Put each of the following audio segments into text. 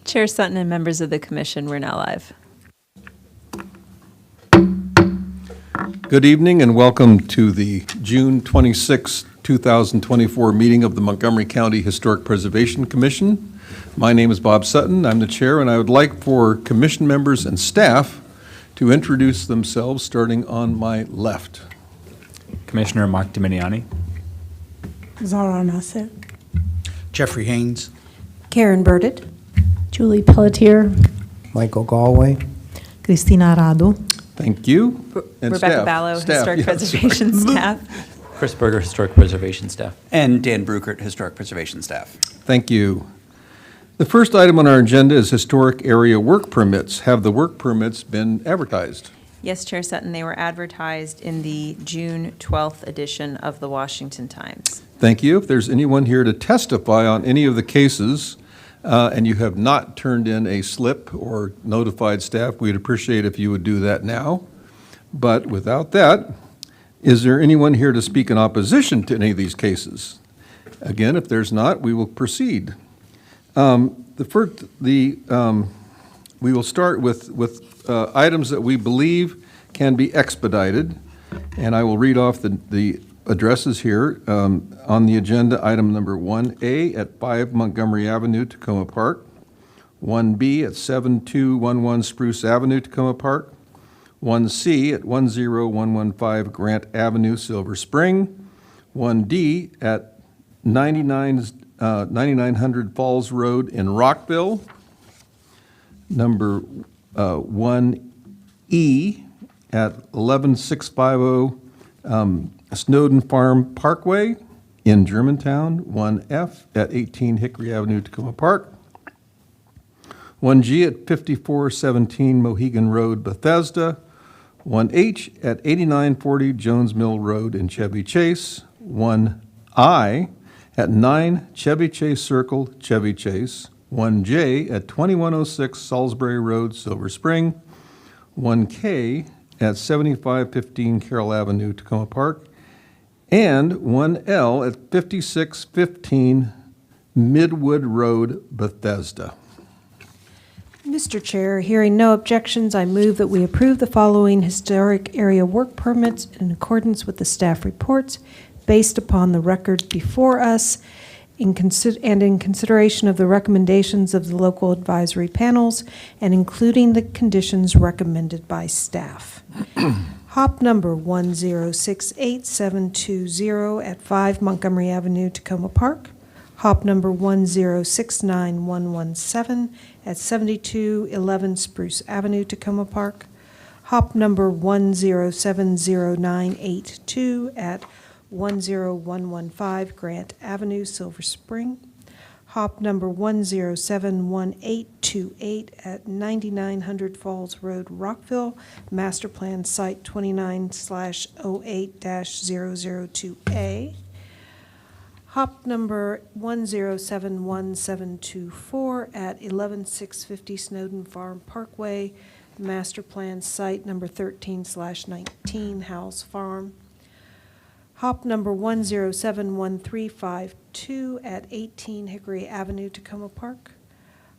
Chair Sutton and members of the commission, we're now live. Good evening and welcome to the June 26, 2024 meeting of the Montgomery County Historic Preservation Commission. My name is Bob Sutton. I'm the chair, and I would like for commission members and staff to introduce themselves, starting on my left. Commissioner Mark Dominiani. Zara Nasser. Jeffrey Haynes. Karen Burdett. Julie Pelletier. Michael Galway. Cristina Arado. Thank you. And Rebecca staff. Ballo, Staff, Historic yes, Preservation staff. Chris Berger, Historic Preservation Staff. And Dan Bruckert, Historic Preservation Staff. Thank you. The first item on our agenda is historic area work permits. Have the work permits been advertised? Yes, Chair Sutton, they were advertised in the June 12th edition of the Washington Times. Thank you. If there's anyone here to testify on any of the cases, and you have not turned in a slip or notified staff, we'd appreciate if you would do that now. But without that, is there anyone here to speak in opposition to any of these cases? Again, if there's not, we will proceed. We will start with items that we believe can be expedited, and I will read off the addresses here on the agenda. Item number 1A at 5 Montgomery Avenue, Tacoma Park. 1B at 7211 Spruce Avenue, Tacoma Park. 1C at 10115 Grant Avenue, Silver Spring. 1D at 9900 Falls Road in Rockville. Number 1E at 11650 Snowden Farm Parkway in Germantown. 1F at 18 Hickory Avenue, Tacoma Park. 1G at 5417 Mohegan Road, Bethesda. 1H at 8940 Jones Mill Road in Chevy Chase. 1I at 9 Chevy Chase Circle, Chevy Chase. 1J at 2106 Salisbury Road, Silver Spring. 1K at 7515 Carroll Avenue, Tacoma Park. And 1L at 5615 Midwood Road, Bethesda. Mr. Chair, hearing no objections, I move that we approve the following historic area work permits in accordance with the staff reports based upon the record before us in consideration of the recommendations of the local advisory panels and including the conditions recommended by staff. HOP number 1068720 at 5 Montgomery Avenue, Tacoma Park. HOP number 1069117 at 7211 Spruce Avenue, Tacoma Park. HOP number 1070982 at 10115 Grant Avenue, Silver Spring. HOP number 1071828 at 9900 Falls Road, Rockville, Master Plan Site 29/08-002A. HOP number 1071724 at 11650 Snowden Farm Parkway, Master Plan Site number 13/19 Howes Farm. HOP number 1071352 at 18 Hickory Avenue, Tacoma Park.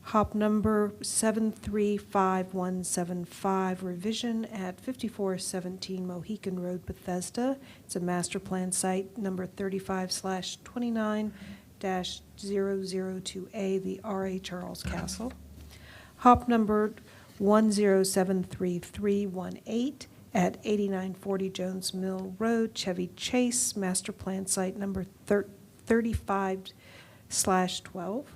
HOP number 735175 revision at 5417 Mohegan Road, Bethesda. It's a master plan site number 35/29-002A, the R.A. Charles Castle. HOP number 1073318 at 8940 Jones Mill Road, Chevy Chase, master plan site number 35/12.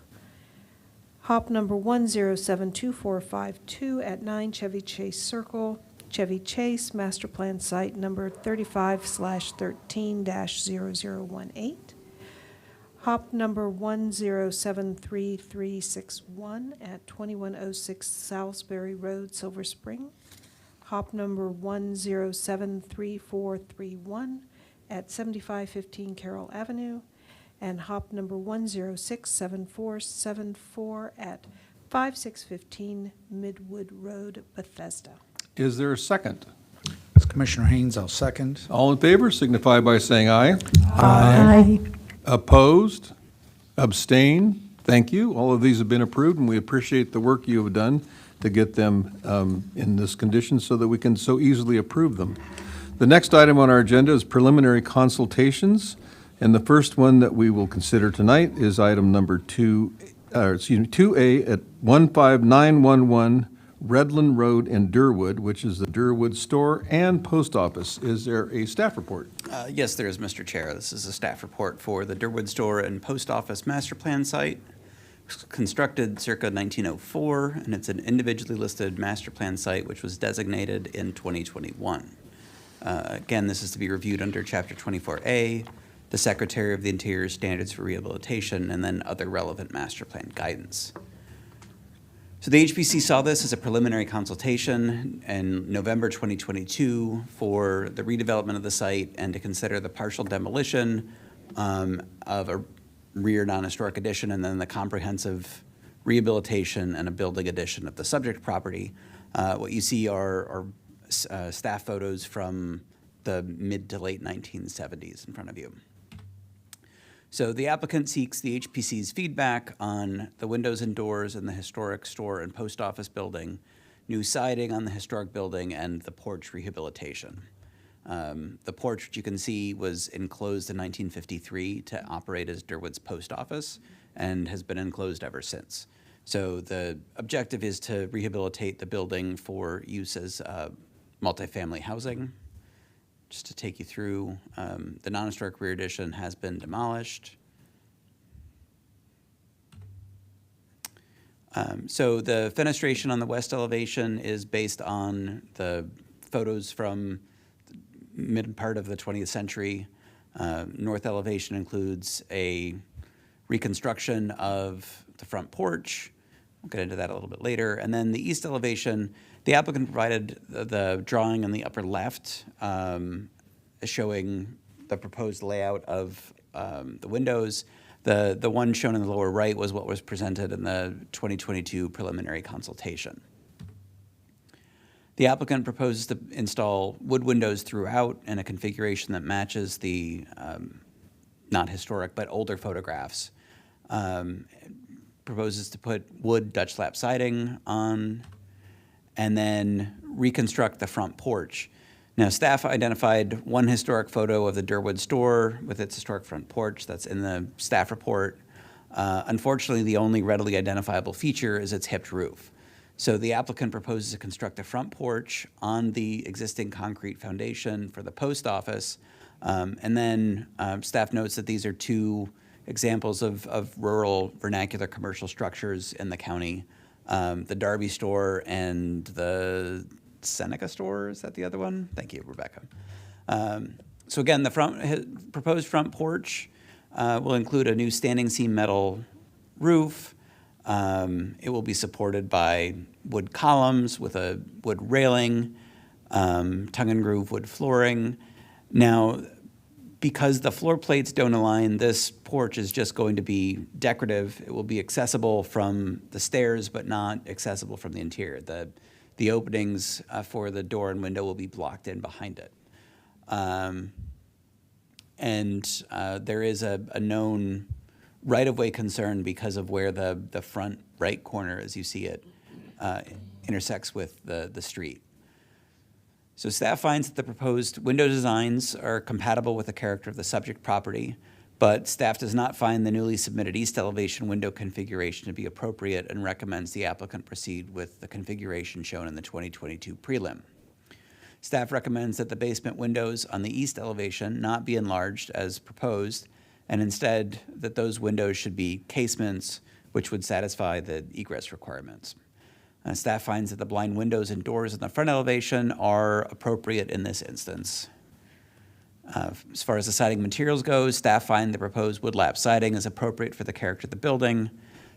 HOP number 1072452 at 9 Chevy Chase Circle, Chevy Chase, master plan site number 35/13-0018. HOP number 1073361 at 2106 Salisbury Road, Silver Spring. HOP number 1073431 at 7515 Carroll Avenue. And HOP number 1067474 at 5615 Midwood Road, Bethesda. Is there a second? It's Commissioner Haynes, I'll second. All in favor signify by saying aye. Aye. Opposed? Abstain? Thank you. All of these have been approved, and we appreciate the work you have done to get them in this condition so that we can so easily approve them. The next item on our agenda is preliminary consultations, and the first one that we will consider tonight is item number 2A at 15911 Redland Road in Durwood, which is the Durwood Store and Post Office. Is there a staff report? Yes, there is, Mr. Chair. This is a staff report for the Durwood Store and Post Office Master Plan site. It was constructed circa 1904, and it's an individually listed master plan site which was designated in 2021. Again, this is to be reviewed under Chapter 24A, the Secretary of the Interior Standards for Rehabilitation, and then other relevant master plan guidance. So the HPC saw this as a preliminary consultation in November 2022 for the redevelopment of the site and to consider the partial demolition of a rear non-historic addition and then the comprehensive rehabilitation and a building addition of the subject property. What you see are staff photos from the mid to late 1970s in front of you. So the applicant seeks the HPC's feedback on the windows and doors in the historic store and post office building, new siding on the historic building, and the porch rehabilitation. The porch, which you can see, was enclosed in 1953 to operate as Durwood's post office and has been enclosed ever since. So the objective is to rehabilitate the building for use as multifamily housing. Just to take you through, the non-historic rear addition has been demolished. So the fenestration on the west elevation is based on the photos from the mid part of the 20th century. North elevation includes a reconstruction of the front porch. We'll get into that a little bit later. And then the east elevation, the applicant provided the drawing on the upper left showing the proposed layout of the windows. The one shown in the lower right was what was presented in the 2022 preliminary consultation. The applicant proposes to install wood windows throughout in a configuration that matches the not historic but older photographs. Proposes to put wood Dutch lap siding on and then reconstruct the front porch. Now, staff identified one historic photo of the Durwood store with its historic front porch that's in the staff report. Unfortunately, the only readily identifiable feature is its hipped roof. So the applicant proposes to construct a front porch on the existing concrete foundation for the post office. And then staff notes that these are two examples of rural vernacular commercial structures in the county. The Darby store and the Seneca store, is that the other one? Thank you, Rebecca. So again, the proposed front porch will include a new standing seam metal roof. It will be supported by wood columns with a wood railing, tongue and groove wood flooring. Now, because the floor plates don't align, this porch is just going to be decorative. It will be accessible from the stairs, but not accessible from the interior. The openings for the door and window will be blocked in behind it. There is a known right-of-way concern because of where the front right corner, as you see it, intersects with the street. So staff finds that the proposed window designs are compatible with the character of the subject property, but staff does not find the newly submitted east elevation window configuration to be appropriate and recommends the applicant proceed with the configuration shown in the 2022 prelim. Staff recommends that the basement windows on the east elevation not be enlarged as proposed, and instead that those windows should be casements, which would satisfy the egress requirements. Staff finds that the blind windows and doors in the front elevation are appropriate in this instance. As far as the siding materials goes, staff find the proposed wood lap siding is appropriate for the character of the building.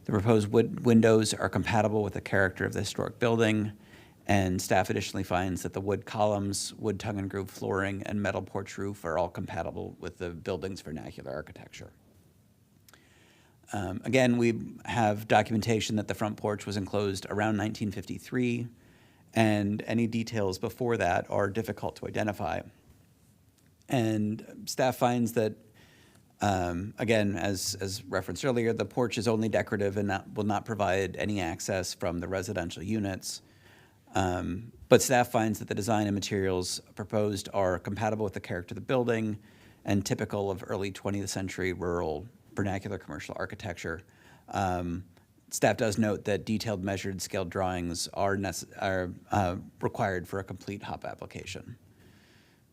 The proposed wood windows are compatible with the character of the historic building, and staff additionally finds that the wood columns, wood tongue and groove flooring, and metal porch roof are all compatible with the building's vernacular architecture. Again, we have documentation that the front porch was enclosed around 1953, and any details before that are difficult to identify. And staff finds that Again, as referenced earlier, the porch is only decorative and will not provide any access from the residential units. But staff finds that the design and materials proposed are compatible with the character of the building and typical of early 20th century rural vernacular commercial architecture. Staff does note that detailed measured scaled drawings are required for a complete HOP application.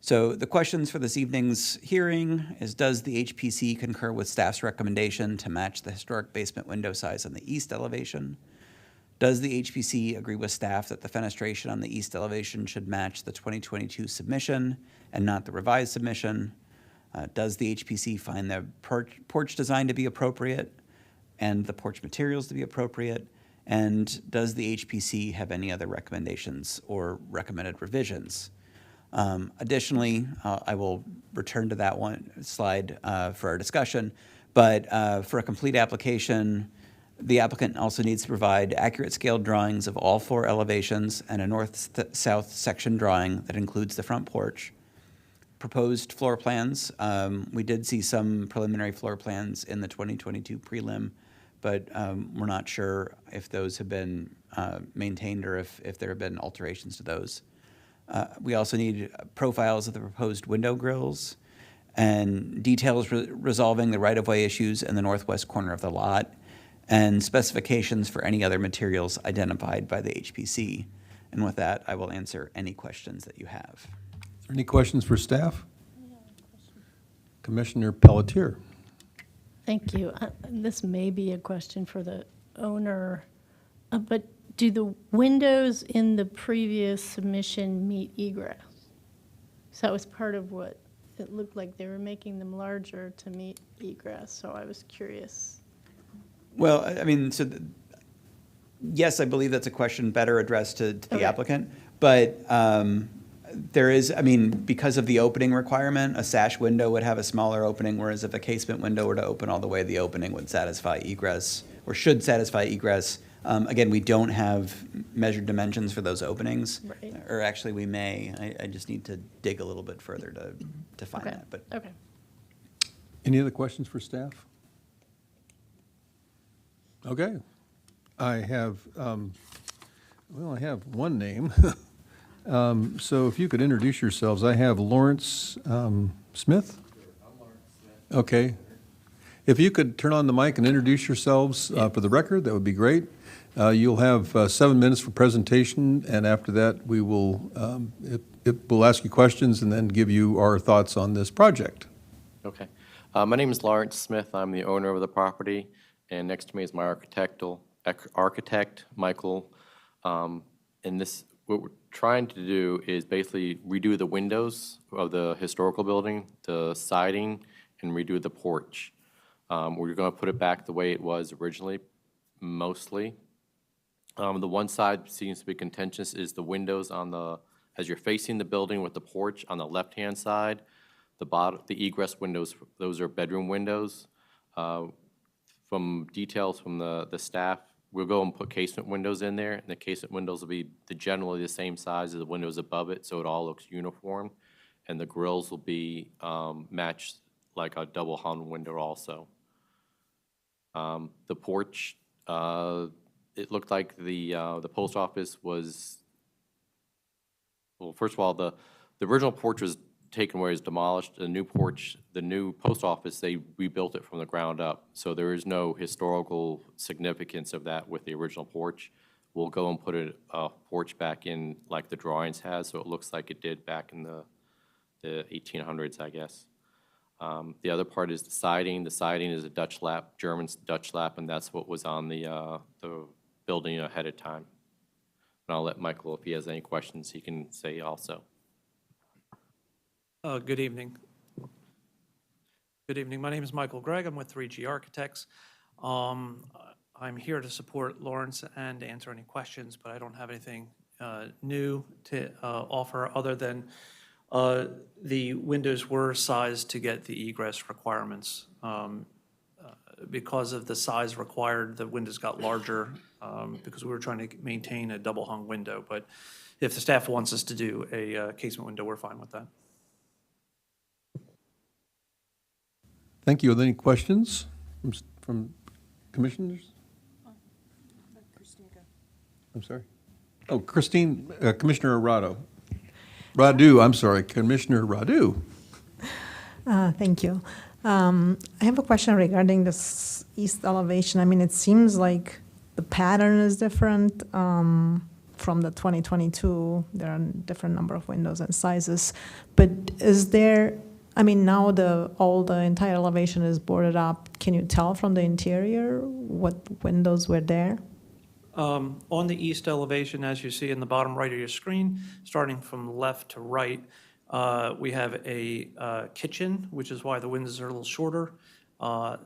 So the questions for this evening's hearing is, does the HPC concur with staff's recommendation to match the historic basement window size on the east elevation? Does the HPC agree with staff that the fenestration on the east elevation should match the 2022 submission and not the revised submission? Does the HPC find the porch design to be appropriate and the porch materials to be appropriate? And does the HPC have any other recommendations or recommended revisions? Additionally, I will return to that one slide for our discussion, but for a complete application, the applicant also needs to provide accurate scaled drawings of all 4 elevations and a north-south section drawing that includes the front porch. Proposed floor plans, we did see some preliminary floor plans in the 2022 prelim, but we're not sure if those have been maintained or if there have been alterations to those. We also need profiles of the proposed window grills and details resolving the right-of-way issues in the northwest corner of the lot, and specifications for any other materials identified by the HPC. And with that, I will answer any questions that you have. Is there any questions for staff? Commissioner Pelletier. Thank you. This may be a question for the owner, but do the windows in the previous submission meet egress? So that was part of what it looked like. They were making them larger to meet egress, so I was curious. Well, I mean, yes, I believe that's a question better addressed to the Okay. applicant, but there is, I mean, because of the opening requirement, a sash window would have a smaller opening, whereas if a casement window were to open all the way, the opening would satisfy egress, or should satisfy egress. Again, we don't have measured dimensions for those openings. Right. Or actually, we may. I just need to dig a little bit further to find Okay. that. But Okay. Any other questions for staff? Okay. I have one name. So if you could introduce yourselves. I have Lawrence Smith? I'm Lawrence Smith. Okay. If you could turn on the mic and introduce yourselves for the record, that would be great. You'll have 7 minutes for presentation, and after that, we will we'll ask you questions and then give you our thoughts on this project. Okay. My name is Lawrence Smith. I'm the owner of the property, and next to me is my architect, Michael. And this, what we're trying to do is basically redo the windows of the historical building, the siding, and redo the porch. We're going to put it back the way it was originally, mostly. The one side seems to be contentious is the windows on the, as you're facing the building with the porch on the left-hand side, the egress windows, those are bedroom windows. From details from the staff, we'll go and put casement windows in there, and the casement windows will be generally the same size as the windows above it, so it all looks uniform. And the grills will be matched like a double hung window also. The porch, it looked like the post office was, well, first of all, the original porch was taken away, is demolished. The new porch, the new post office, they rebuilt it from the ground up. So there is no historical significance of that with the original porch. We'll go and put a porch back in like the drawings has, so it looks like it did back in the 1800s, I guess. The other part is the siding. The siding is a Dutch lap, German Dutch lap, and that's what was on the building ahead of time. And I'll let Michael, if he has any questions, he can say also. Good evening. Good evening. My name is Michael Gregg. I'm with 3G Architects. I'm here to support Lawrence and answer any questions, but I don't have anything new to offer other than the windows were sized to get the egress requirements. Because of the size required, the windows got larger because we were trying to maintain a double hung window. But if the staff wants us to do a casement window, we're fine with that. Thank you. Are there any questions from commissioners? I'm sorry. Oh, Christine, Commissioner Radu, I'm sorry, Commissioner Radu. Thank you. I have a question regarding this east elevation. I mean, it seems like the pattern is different from the 2022. There are a different number of windows and sizes. But is there, I mean, now the entire elevation is boarded up. Can you tell from the interior what windows were there? On the east elevation, as you see in the bottom right of your screen, starting from left to right, we have a kitchen, which is why the windows are a little shorter.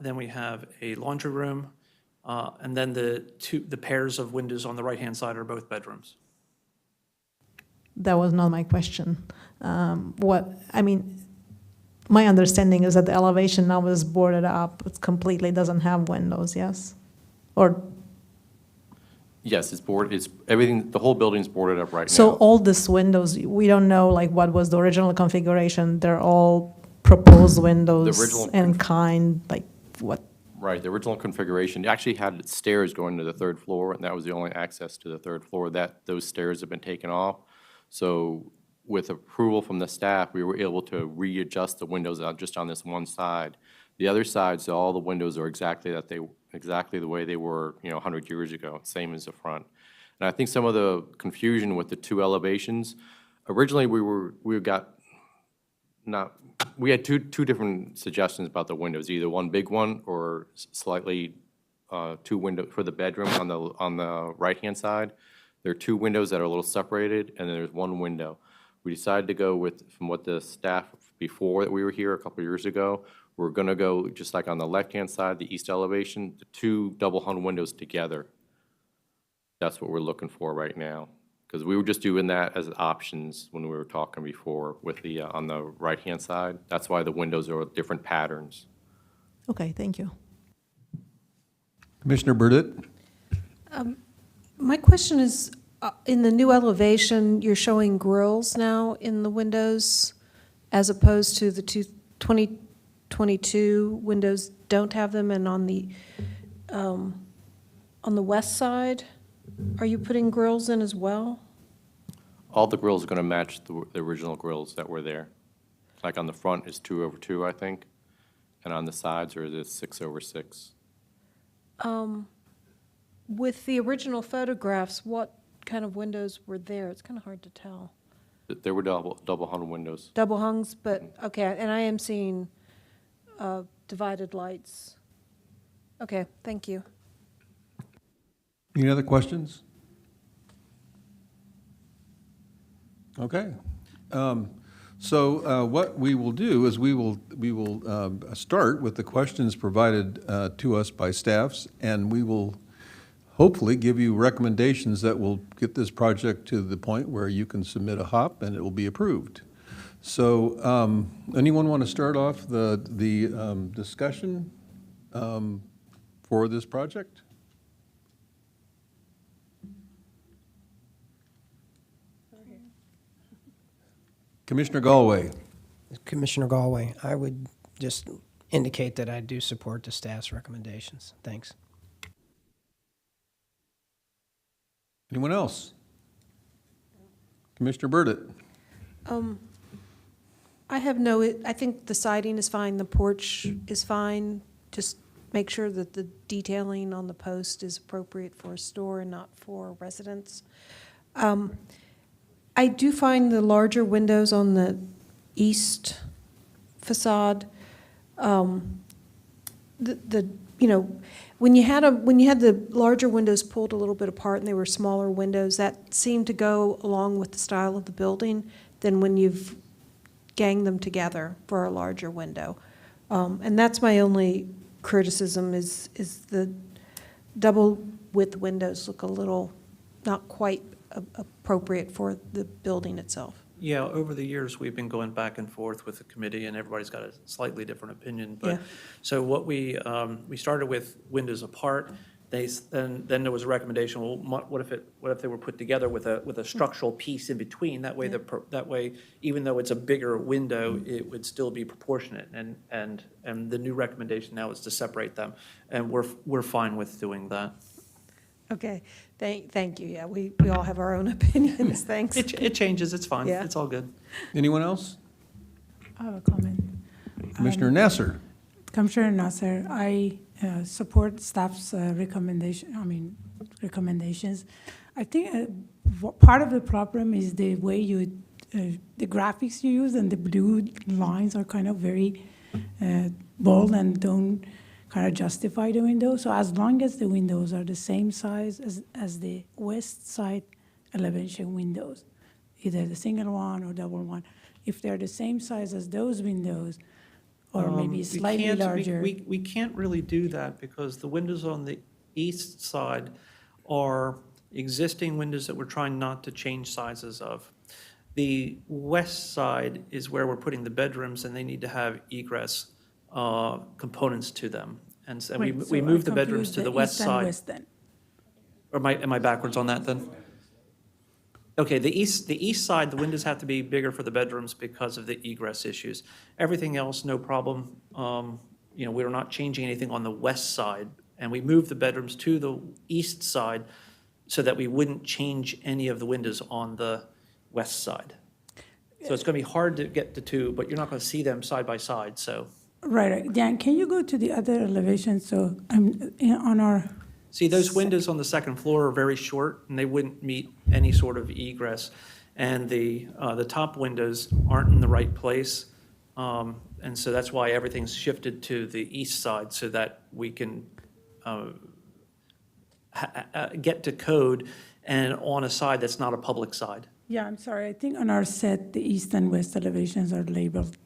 Then we have a laundry room, and then the pairs of windows on the right-hand side are both bedrooms. That was not my question. My understanding is that the elevation now is boarded up. It completely doesn't have windows, yes? Or Yes, it's everything, the whole building's boarded up right now. so all these windows, we don't know like what was the original configuration. They're all proposed windows original in kind, like what? Right, the original configuration actually had stairs going to the third floor, and that was the only access to the third floor. Those stairs have been taken off. So with approval from the staff, we were able to readjust the windows just on this one side. The other side, so all the windows are exactly the way they were, 100 years ago, same as the front. And I think some of the confusion with the two elevations, originally we had two different suggestions about the windows, either one big one or slightly two windows for the bedroom on the right-hand side. There are two windows that are a little separated, and then there's one window. We decided to go with, from what the staff before that we were here a couple of years ago, we're going to go just like on the left-hand side, the east elevation, the two double-hung windows together. That's what we're looking for right now, because we were just doing that as options when we were talking before with the on the right-hand side. That's why the windows are different patterns. Okay, thank you. Commissioner Burdett? My question is, in the new elevation, you're showing grills now in the windows as opposed to the 2022 windows don't have them, and on the west side, are you putting grills in as well? All the grills are going to match the original grills that were there. Like on the front is 2/2, I think, and on the sides are the 6/6. With the original photographs, what kind of windows were there? It's kind of hard to tell. There were double hung windows. Double hungs, but, okay, and I am seeing divided lights. Okay, thank you. Any other questions? Okay. So what we will do is we will start with the questions provided to us by staffs, and we will hopefully give you recommendations that will get this project to the point where you can submit a HOP and it will be approved. So anyone want to start off the discussion for this project? Commissioner Galway. Commissioner Galway, I would just indicate that I do support the staff's recommendations. Thanks. Anyone else? Commissioner Burdett. I think the siding is fine, the porch is fine. Just make sure that the detailing on the post is appropriate for a store and not for residents. I do find the larger windows on the east facade, when you had the larger windows pulled a little bit apart and they were smaller windows, that seemed to go along with the style of the building than when you've ganged them together for a larger window. And that's my only criticism is the double width windows look a little not quite appropriate for the building itself. Yeah, over the years, we've been going back and forth with the committee, and everybody's got a slightly different opinion. But Yeah. so what we started with windows apart, then there was a recommendation, well, what if they were put together with a structural piece in between? That way, even though it's a bigger window, it would still be proportionate. And the new recommendation now is to separate them. And we're fine with doing that. Okay, thank you. Yeah, we all have our own opinions. Thanks. It changes, it's fine, Yeah. it's all good. Anyone else? I have a comment. Commissioner Nasser? Commissioner Nasser, I support staff's recommendations. I think part of the problem is the way the graphics you use, and the blue lines are kind of very bold and don't kind of justify the window. So as long as the windows are the same size as the west side elevation windows, either the single one or double one, if they're the same size as those windows, or maybe slightly larger. We can't really do that because the windows on the east side are existing windows that we're trying not to change sizes of. The west side is where we're putting the bedrooms, and they need to have egress components to them. And so we moved the bedrooms to the west east and side. west then. Or am I backwards on that then? Okay, the east side, the windows have to be bigger for the bedrooms because of the egress issues. Everything else, no problem. We're not changing anything on the west side, and we moved the bedrooms to the east side so that we wouldn't change any of the windows on the west side. So it's going to be hard to get the two, but you're not going to see them side by side, so. Right. Dan, can you go to the other elevation? So on our. See, those windows on the second floor are very short, and they wouldn't meet any sort of egress. And the top windows aren't in the right place. And so that's why everything's shifted to the east side so that we can get to code and on a side that's not a public side. Yeah, I'm sorry. I think on our set, the east and west elevations are labeled,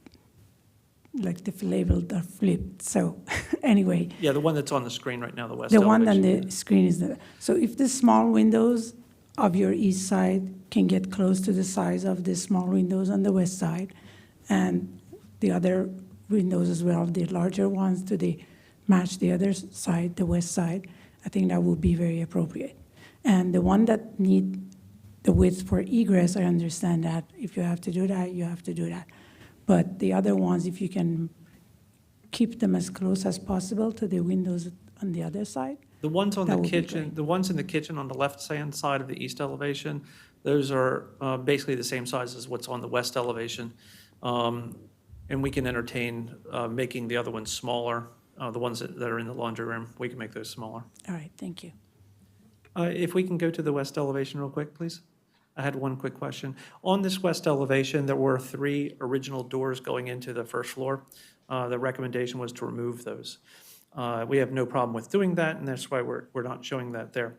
like the labeled are flipped. So anyway. Yeah, the one that's on the screen right now, the west The elevation. one on the screen is so if the small windows of your east side can get close to the size of the small windows on the west side, and the other windows as well, the larger ones match the other side, the west side, I think that would be very appropriate. And the one that need the width for egress, I understand that. If you have to do that, you have to do that. But the other ones, if you can keep them as close as possible to the windows on the other side. The ones on that the would be kitchen, great. the ones in the kitchen on the left-hand side of the east elevation, those are basically the same size as what's on the west elevation. And we can entertain making the other ones smaller, the ones that are in the laundry room. We can make those smaller. All right, thank you. If we can go to the west elevation real quick, please. I had one quick question. On this west elevation, there were 3 original doors going into the first floor. The recommendation was to remove those. We have no problem with doing that, and that's why we're not showing that there.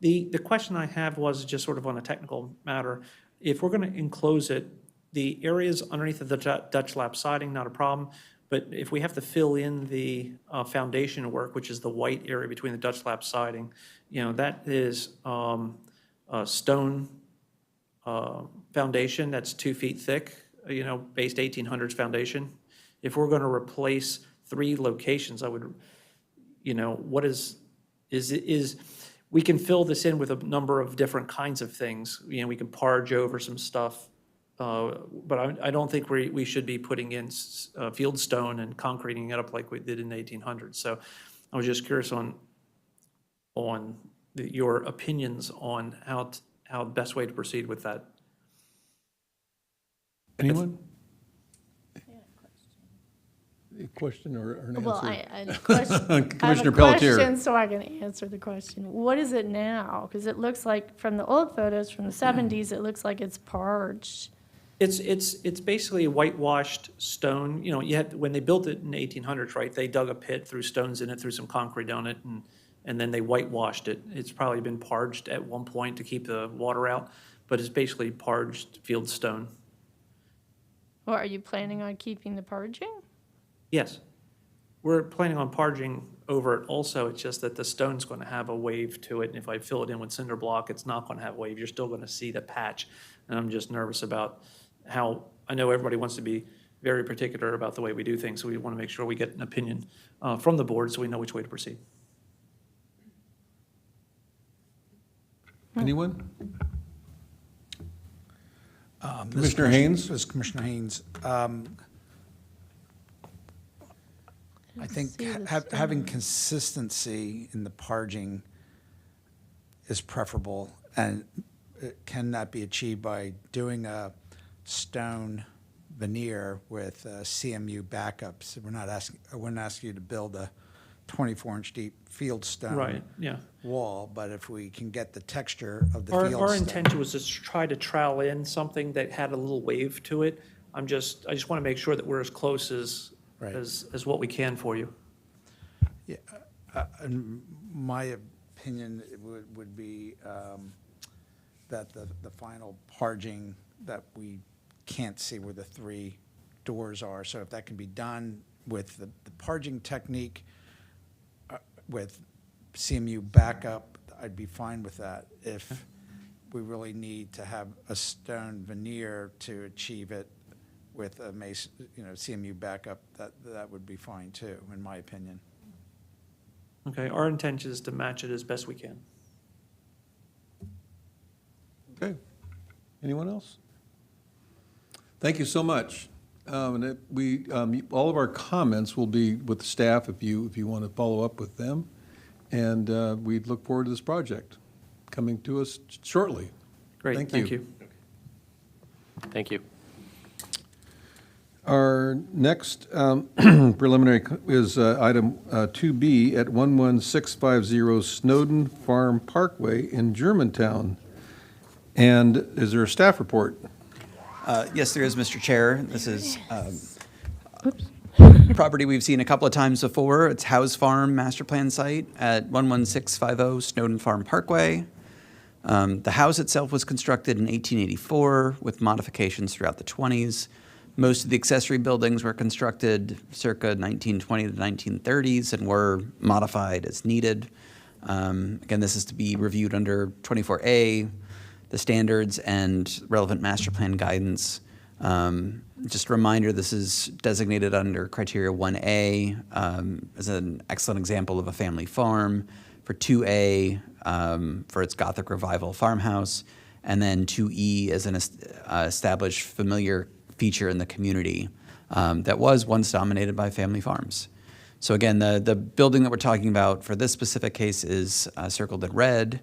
The question I have was just sort of on a technical matter. If we're going to enclose it, the areas underneath of the Dutch lap siding, not a problem. But if we have to fill in the foundation work, which is the white area between the Dutch lap siding, that is stone foundation that's 2 feet thick, based 1800s foundation. If we're going to replace 3 locations, I would, we can fill this in with a number of different kinds of things. We can parge over some stuff. But I don't think we should be putting in field stone and concreting it up like we did in the 1800s. So I was just curious on your opinions on how the best way to proceed with that. Anyone? A question or an answer? Well, I had a question. Commissioner I have a Pelletier. question so I can answer the question. What is it now? Because it looks like from the old photos from the 70s, it looks like it's parged. It's basically a whitewashed stone. When they built it in the 1800s, right, they dug a pit, threw stones in it, threw some concrete on it, and then they whitewashed it. It's probably been parged at one point to keep the water out, but it's basically parged field stone. Well, are you planning on keeping the purging? Yes. We're planning on parging over it also. It's just that the stone's going to have a wave to it, and if I fill it in with cinder block, it's not going to have a wave. You're still going to see the patch, and I'm just nervous about how, I know everybody wants to be very particular about the way we do things, so we want to make sure we get an opinion from the board so we know which way to proceed. Anyone? This Commissioner Haynes? This is Commissioner Haynes. I think see the having stone. consistency in the parging is preferable, and it cannot be achieved by doing a stone veneer with CMU backups. I wouldn't ask you to build a 24-inch deep field stone Right, yeah. wall, but if we can get the texture of the Our, field our stone. intent was to try to trowel in something that had a little wave to it. I just want to make sure that we're as close Right. as what we can for you. Yeah, in my opinion, it would be that the final parging, that we can't see where the three doors are. So if that can be done with the parging technique, with CMU backup, I'd be fine with that. If we really need to have a stone veneer to achieve it with a CMU backup, that would be fine too, in my opinion. Okay, our intention is to match it as best we can. Okay. Anyone else? Thank you so much. All of our comments will be with staff if you want to follow up with them. And we look forward to this project coming to us shortly. Great, Thank thank you. you. Thank you. Our next preliminary is item 2B at 11650 Snowden Farm Parkway in Germantown. And is there a staff report? Yes, there is, Mr. Chair. This is property we've seen a couple of times before. It's House Farm Master Plan Site at 11650 Snowden Farm Parkway. The house itself was constructed in 1884 with modifications throughout the 20s. Most of the accessory buildings were constructed circa 1920 to 1930s and were modified as needed. Again, this is to be reviewed under 24A, the standards and relevant master plan guidance. Just a reminder, this is designated under criteria 1A as an excellent example of a family farm, for 2A for its Gothic Revival farmhouse, and then 2E as an established familiar feature in the community that was once dominated by family farms. So again, the building that we're talking about for this specific case is circled in red.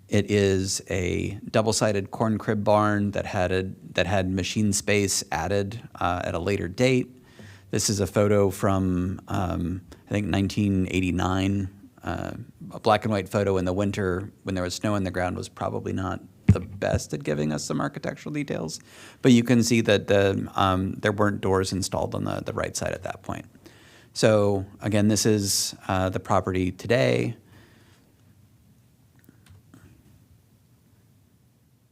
It is a double-sided corn crib barn that had machine space added at a later date. This is a photo from I think 1989. A black and white photo in the winter when there was snow on the ground was probably not the best at giving us some architectural details, but you can see that there weren't doors installed on the right side at that point. So again, this is the property today.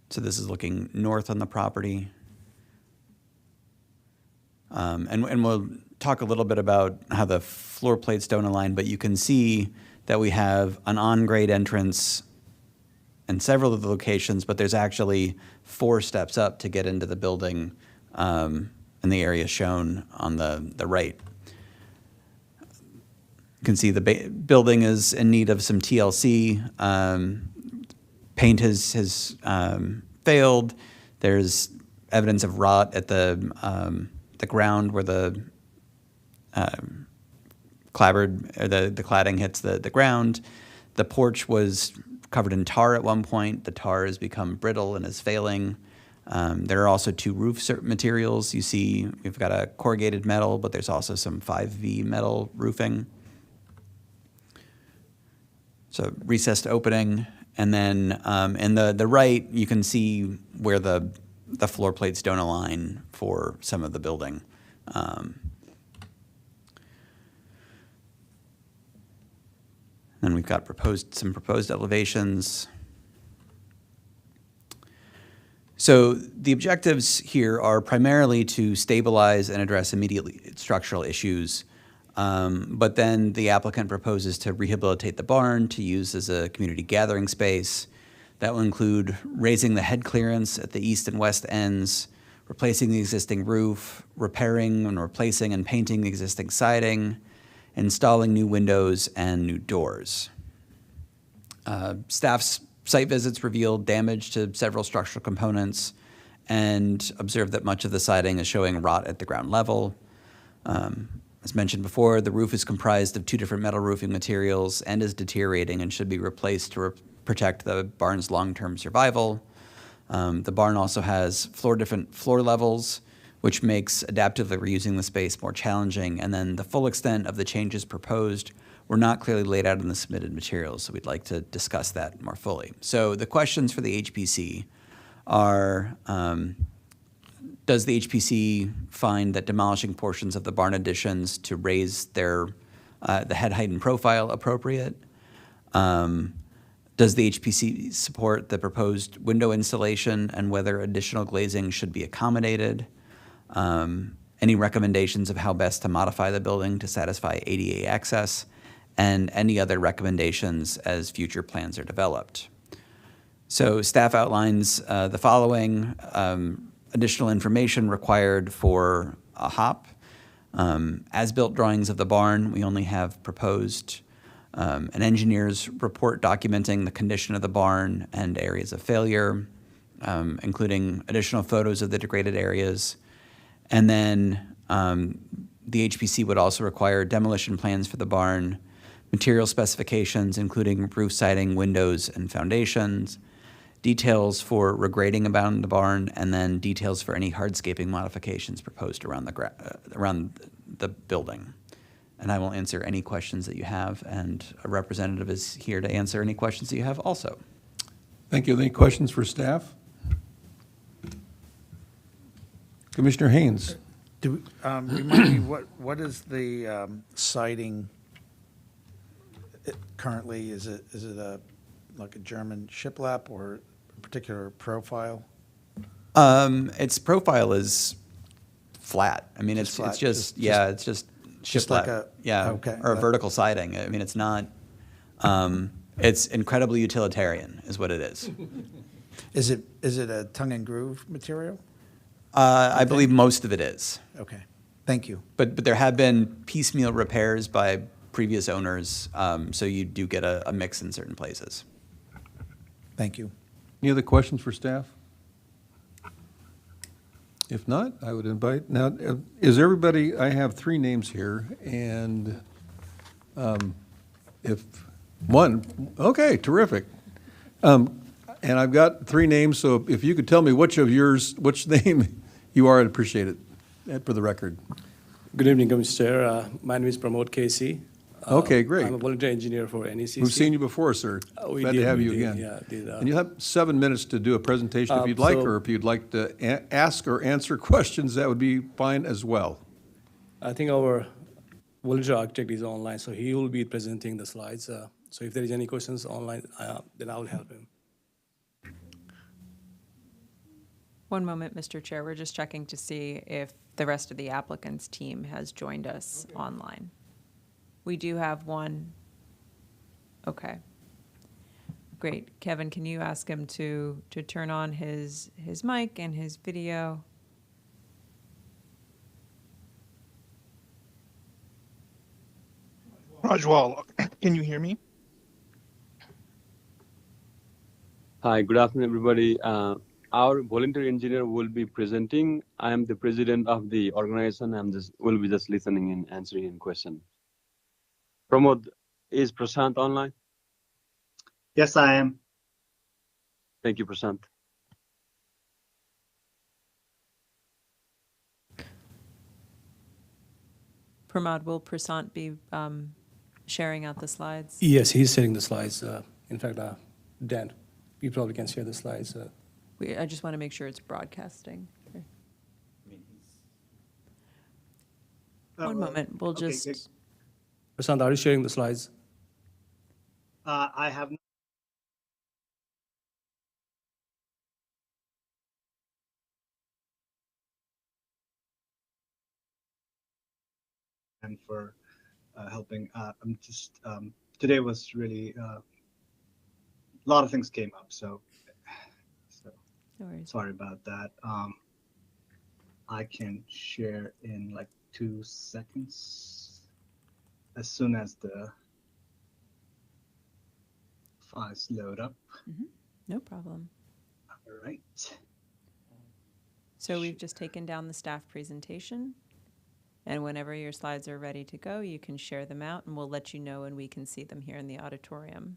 So this is looking north on the property. And we'll talk a little bit about how the floor plates don't align, but you can see that we have an on-grade entrance in several of the locations, but there's actually 4 steps up to get into the building in the area shown on the right. You can see the building is in need of some TLC. Paint has failed. There's evidence of rot at the ground where the cladding hits the ground. The porch was covered in tar at one point. The tar has become brittle and is failing. There are also 2 roof materials. You see we've got a corrugated metal, but there's also some 5V metal roofing. So recessed opening. And then in the right, you can see where the floor plates don't align for some of the building. Then we've got some proposed elevations. So the objectives here are primarily to stabilize and address immediate structural issues. But then the applicant proposes to rehabilitate the barn to use as a community gathering space. That will include raising the head clearance at the east and west ends, replacing the existing roof, repairing and replacing and painting the existing siding, installing new windows and new doors. Staff's Site visits revealed damage to several structural components and observed that much of the siding is showing rot at the ground level. As mentioned before, the roof is comprised of 2 different metal roofing materials and is deteriorating and should be replaced to protect the barn's long-term survival. The barn also has different floor levels, which makes adaptively reusing the space more challenging. And then the full extent of the changes proposed were not clearly laid out in the submitted materials, so we'd like to discuss that more fully. So the questions for the HPC are, does the HPC find that demolishing portions of the barn additions to raise the head height and profile appropriate? Does the HPC support the proposed window installation and whether additional glazing should be accommodated? Any recommendations of how best to modify the building to satisfy ADA access? And any other recommendations as future plans are developed. So staff outlines the following additional information required for a HOP. As-built drawings of the barn, we only have proposed an engineer's report documenting the condition of the barn and areas of failure, including additional photos of the degraded areas. And then the HPC would also require demolition plans for the barn, material specifications, including roof siding, windows, and foundations, details for regrading about the barn, and then details for any hardscaping modifications proposed around the building. And I will answer any questions that you have, and a representative is here to answer any questions that you have also. Thank you. Any questions for staff? Commissioner Haynes. Remind me, what is the siding currently? Is it like a German shiplap or a particular profile? Its profile is flat. I mean, Just it's flat, just just like shiplap, okay. or vertical siding. I mean, it's not. It's incredibly utilitarian, is what it is. Is it a tongue and groove material? I believe most of it is. Okay, thank you. But there have been piecemeal repairs by previous owners, so you do get a mix in certain places. Thank you. Any other questions for staff? If not, I would invite, now, is everybody, I have 3 names here, and okay, terrific. And I've got 3 names, so if you could tell me which name you are, I'd appreciate it, for the record. Good evening, Commissioner. My name is Pramod Casey. Okay, great. I'm a volunteer engineer for NECC. We've seen you before, sir. We Glad did, to have we you did, again. yeah, did, And you'll have 7 minutes to do a presentation if you'd like, or if you'd like to ask or answer questions, that would be fine as well. I think our volunteer architect is online, so he will be presenting the slides. So if there is any questions online, then I will help him. One moment, Mr. Chair. We're just checking to see if the rest of the applicants' team has joined us online. We do have one. Okay. Great. Kevin, can you ask him to turn on his mic and his video? Rajwal, can you hear me? Hi, good afternoon, everybody. Our volunteer engineer will be presenting. I am the president of the organization. Will be just listening and answering any question. Pramod, is Prashant online? Yes, I am. Thank you, Prashant. Pramod, will Prasant be sharing out the slides? Yes, he's sharing the slides. In fact, Dan, you probably can share the slides. I just want to make sure it's broadcasting. One moment, we'll okay, just. Prashant, are you sharing the slides? I have. And for helping. I'm just today was really a lot of things came up, so No worries. sorry about that. I can share in like 2 seconds as soon as the files load up. No problem. All right. So we've just taken down the staff presentation. And whenever your slides are ready to go, you can share them out and we'll let you know when we can see them here in the auditorium.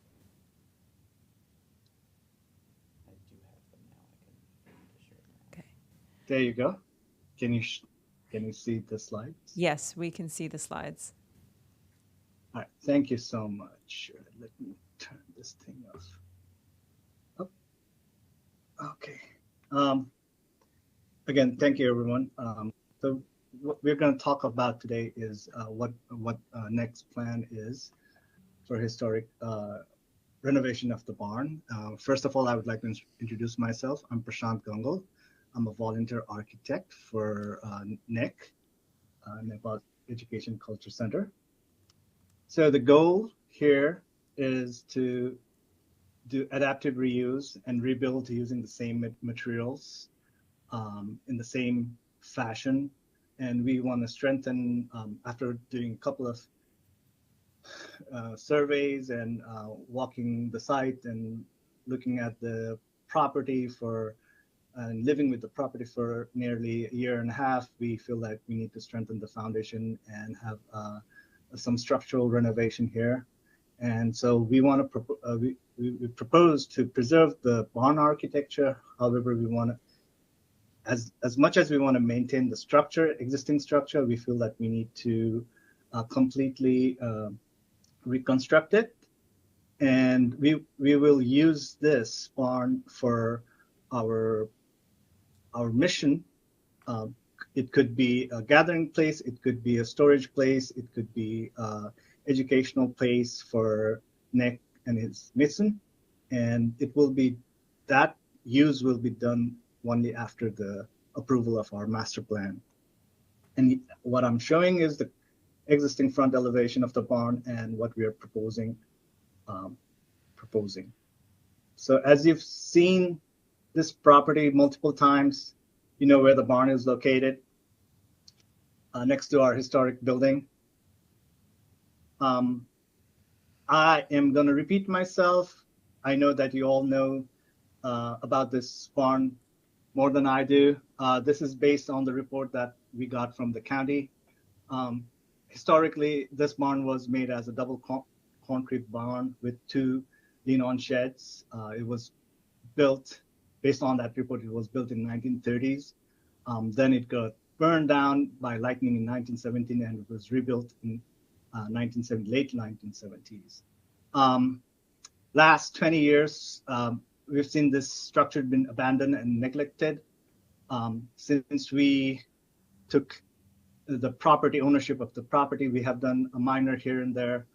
Okay. There you go. Can you see the slides? Yes, we can see the slides. All right. Thank you so much. Let me turn this thing off. Oh. Okay. Again, thank you, everyone. So what we're going to talk about today is what next plan is for historic renovation of the barn. First of all, I would like to introduce myself. I'm Prashant Gangal. I'm a volunteer architect for NEC, Nepal Education Culture Center. So the goal here is to do adaptive reuse and rebuild using the same materials in the same fashion. And we want to strengthen, after doing a couple of surveys and walking the site and looking at the property and living with the property for nearly a year and a half, we feel like we need to strengthen the foundation and have some structural renovation here. And so we want to we propose to preserve the barn architecture. However, we want to, as much as we want to maintain the structure, existing structure, we feel that we need to completely reconstruct it. And we will use this barn for our mission. It could be a gathering place, it could be a storage place, it could be educational place for NEC and his mission. And it will be, that use will be done only after the approval of our master plan. And what I'm showing is the existing front elevation of the barn and what we are proposing. So as you've seen this property multiple times, you know where the barn is located, next to our historic building. I am going to repeat myself. I know that you all know about this barn more than I do. This is based on the report that we got from the county. Historically, this barn was made as a double concrete barn with 2 lean-on sheds. It was built, based on that report, it was built in 1930s. Then it got burned down by lightning in 1917 and it was rebuilt in late 1970s. Last 20 years, we've seen this structure been abandoned and neglected. Since we took the property ownership of the property, we have done a minor here and there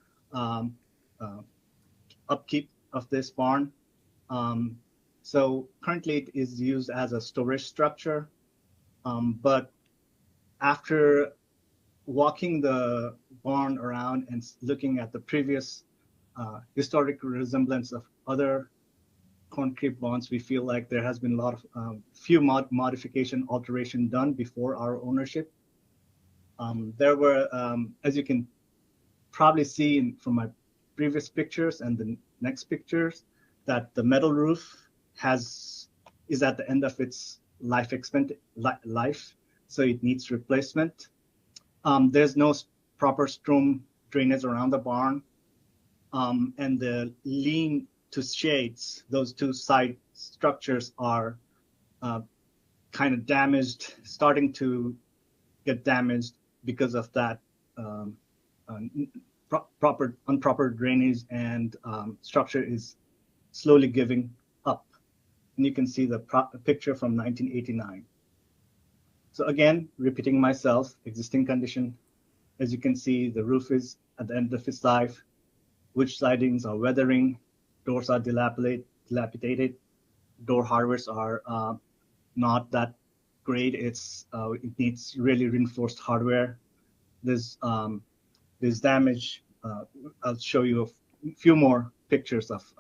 upkeep of this barn. So currently it is used as a storage structure, but after walking the barn around and looking at the previous historic resemblance of other concrete barns, we feel like there has been a lot of few modification, alteration done before our ownership. There were, as you can probably see from my previous pictures and the next pictures, that the metal roof is at the end of its life, so it needs replacement. There's no proper storm drainage around the barn, and the lean to shades, those 2 side structures are kind of damaged, starting to get damaged because of that improper drainage, and structure is slowly giving up. And you can see the picture from 1989. So again, repeating myself, existing condition. As you can see, the roof is at the end of its life. Wood sidings are weathering. Doors are dilapidated. Door hardwares are not that great. It needs really reinforced hardware. There's damage. I'll show you a few more pictures of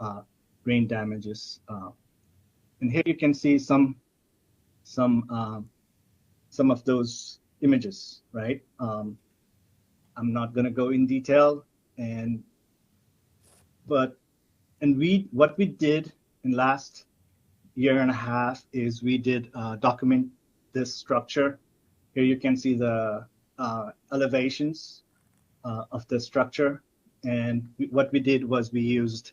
rain damages. And here you can see some of those images, right? I'm not going to go in detail, but And what we did in last year and a half is we did document this structure. Here you can see the elevations of the structure. And what we did was we used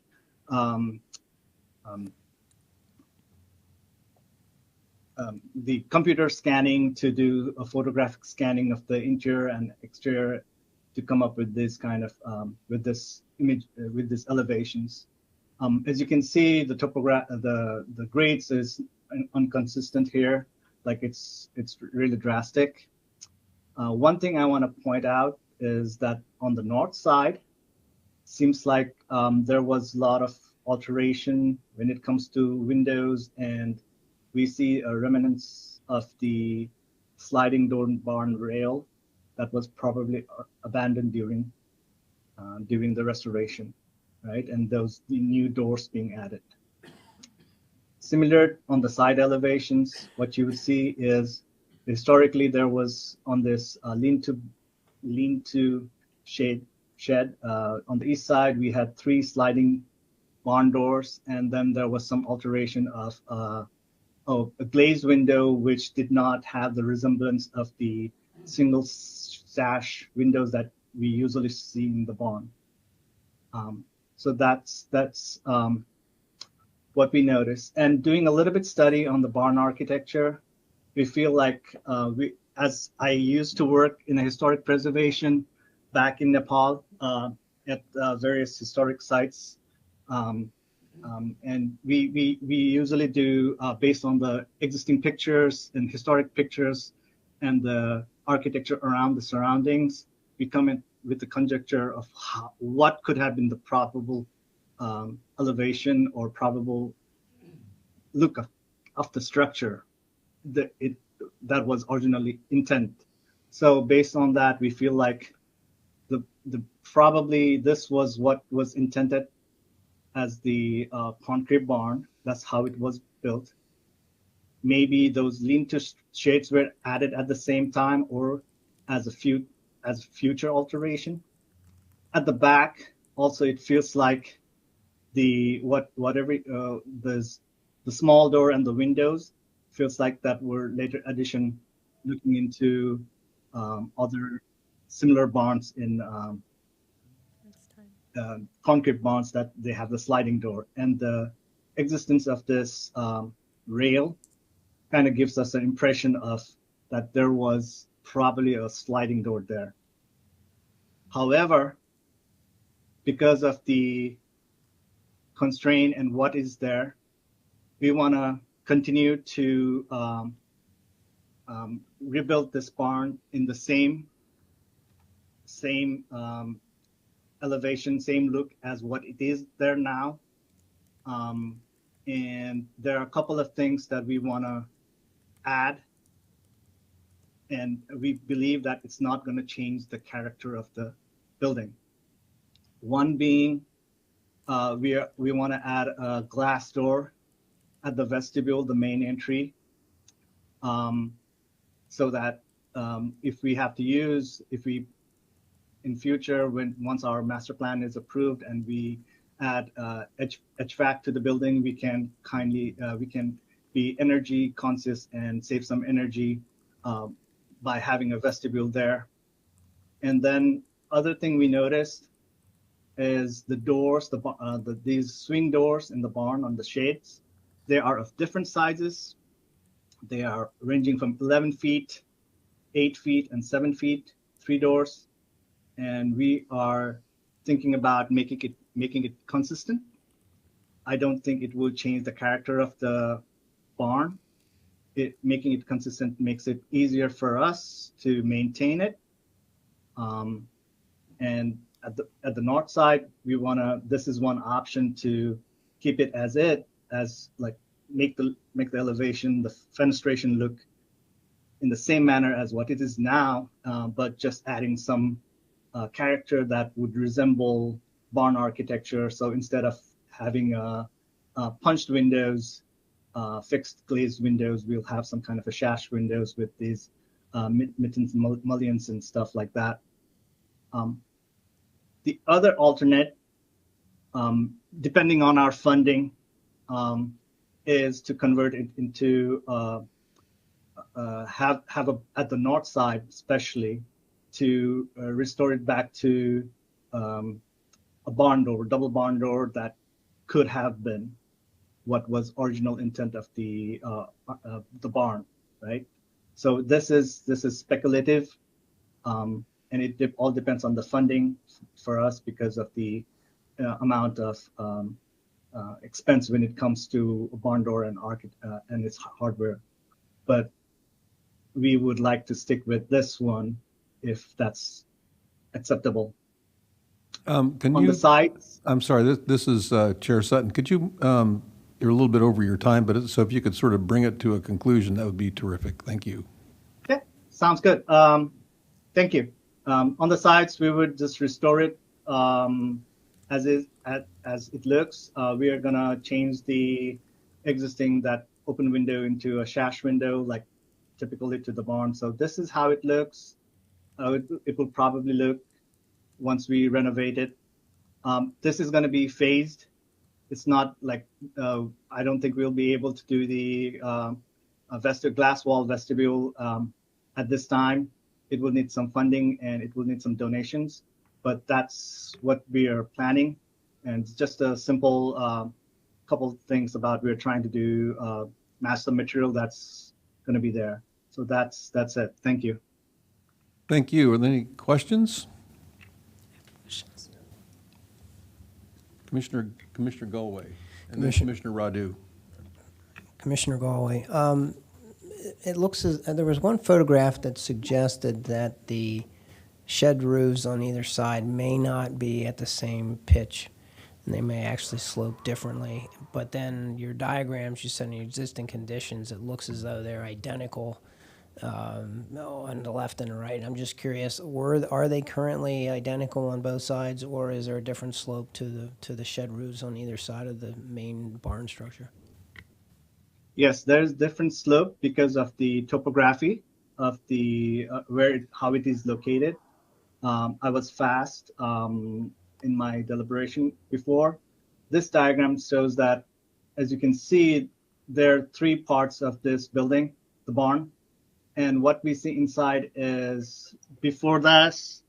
the computer scanning to do a photographic scanning of the interior and exterior to come up with this kind of with this image with these elevations. As you can see, the grades is inconsistent here, like it's really drastic. One thing I want to point out is that on the north side, seems like there was a lot of alteration when it comes to windows, and we see a remnants of the sliding door barn rail that was probably abandoned during the restoration, right? And those the new doors being added. Similar on the side elevations, what you would see is historically there was on this lean-to shed on the east side, we had 3 sliding barn doors, and then there was some alteration of a glazed window which did not have the resemblance of the single sash windows that we usually see in the barn. So that's what we noticed. And doing a little bit study on the barn architecture, we feel like as I used to work in a historic preservation back in Nepal at various historic sites, and we usually do based on the existing pictures and historic pictures and the architecture around the surroundings, we come in with the conjecture of what could have been the probable elevation or probable look of the structure that was originally intended. So based on that, we feel like the probably this was what was intended as the concrete barn. That's how it was built. Maybe those lean-to shades were added at the same time or as a future alteration. At the back, also it feels like the small door and the windows feels like that were later addition, looking into other similar barns in concrete barns that they have the sliding door, and the existence of this rail kind of gives us an impression of that there was probably a sliding door there. However, because of the constraint and what is there, we want to continue to rebuild this barn in the same elevation, same look as what it is there now. And there are a couple of things that we want to add, and we believe that it's not going to change the character of the building. One being, we want to add a glass door at the vestibule, the main entry, so that if we in future, once our master plan is approved and we add HVAC to the building, we can be energy conscious and save some energy by having a vestibule there. And then other thing we noticed is the doors, these swing doors in the barn on the shades. They are of different sizes. They are ranging from 11 feet, 8 feet, and 7 feet, 3 doors. And we are thinking about making it consistent. I don't think it will change the character of the barn. Making it consistent makes it easier for us to maintain it. And at the north side, this is one option to keep it as like make the elevation, the fenestration look in the same manner as what it is now, but just adding some character that would resemble barn architecture. So instead of having punched windows, fixed glazed windows, we'll have some kind of a sash windows with these mittens, mullions, and stuff like that. The other alternate depending on our funding, is to convert it into have at the north side, especially, to restore it back to a barn door, double barn door that could have been what was original intent of the barn, right? So this is speculative, and it all depends on the funding for us because of the amount of expense when it comes to a barn door and its hardware. But we would like to stick with this one if that's acceptable. Can On you, the sides, I'm sorry, this is Chair Sutton. Could you, you're a little bit over your time, but so if you could sort of bring it to a conclusion, that would be terrific. Thank you. okay, sounds good. Thank you. On the sides, we would just restore it as it looks. We are gonna change the existing that open window into a sash window, like typically to the barn. So this is how it looks. It will probably look once we renovate it. This is going to be phased. It's not like I don't think we'll be able to do the glass wall vestibule at this time. It will need some funding and it will need some donations, but that's what we are planning. And just a simple couple things about we're trying to do match the material that's going to be there. So that's it. Thank you. Thank you. Are there any questions? Commissioner Galway, and then Commissioner Radu. Commissioner Galway, it looks as there was one photograph that suggested that the shed roofs on either side may not be at the same pitch, and they may actually slope differently. But then your diagrams, you said in your existing conditions, it looks as though they're identical on the left and the right. I'm just curious, are they currently identical on both sides, or is there a different slope to the shed roofs on either side of the main barn structure? Yes, there's different slope because of the topography of the how it is located. I was fast in my deliberation before. This diagram shows that, as you can see, there are three parts of this building, the barn. And what we see inside is before this,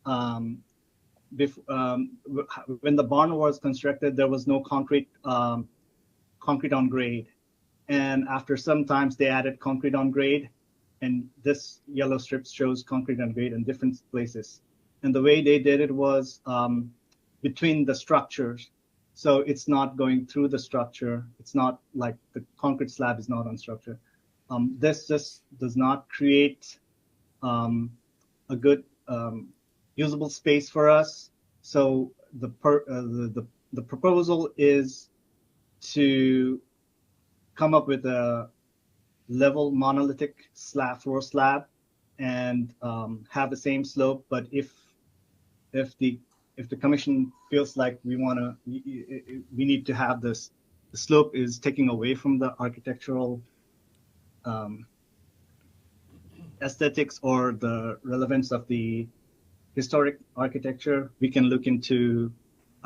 when the barn was constructed, there was no concrete on grade. And after some times, they added concrete on grade. And this yellow strip shows concrete on grade in different places. And the way they did it was between the structures. So it's not going through the structure. It's not like the concrete slab is not on structure. This just does not create a good usable space for us. So the proposal is to come up with a level monolithic floor slab and have the same slope. But if the commission feels like we need to have this, the slope is taking away from the architectural aesthetics or the relevance of the historic architecture, we can look into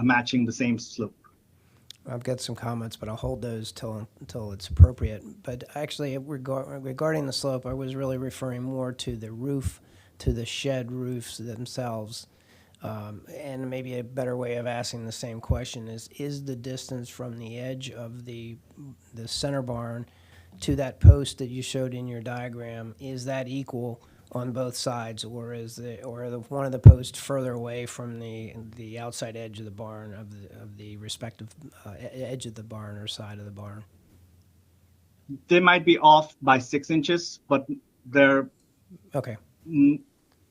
matching the same slope. I've got some comments, but I'll hold those until it's appropriate. But actually, regarding the slope, I was really referring more to the roof, to the shed roofs themselves. And maybe a better way of asking the same question is the distance from the edge of the center barn to that post that you showed in your diagram, is that equal on both sides, or is one of the posts further away from the outside edge of the barn of the respective edge of the barn or side of the barn? They might be off by 6 inches, but they're okay.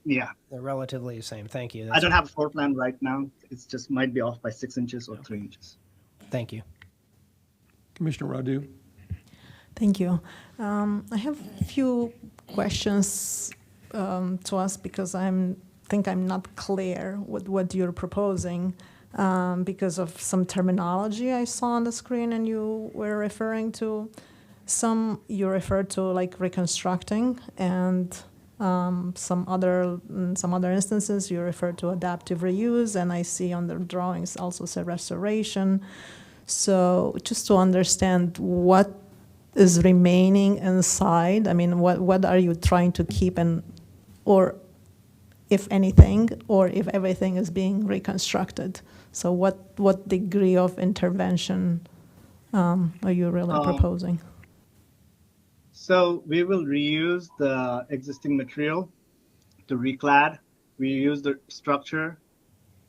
Yeah, they're relatively the same. Thank you. I don't have a floor plan right now. It's just might be off by 6 inches or 3 inches. Thank you. Commissioner Radu. Thank you. I have a few questions to ask because I think I'm not clear with what you're proposing because of some terminology I saw on the screen and you were referring to. Some you referred to like reconstructing, and Some other instances, you refer to adaptive reuse, and I see on the drawings also say restoration. So just to understand what is remaining inside, I mean, what are you trying to keep, or if anything, or if everything is being reconstructed? So what degree of intervention are you really proposing? So we will reuse the existing material to reclad. We use the structure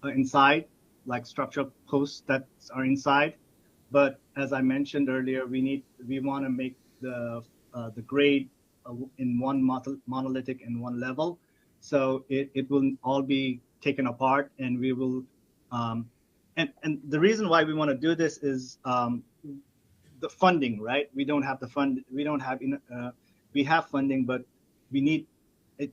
inside, like structural posts that are inside. But as I mentioned earlier, we want to make the grade in one monolithic in one level. So it will all be taken apart, and we will and the reason why we want to do this is the funding, right? We don't have the fund. We don't have we have funding, but we need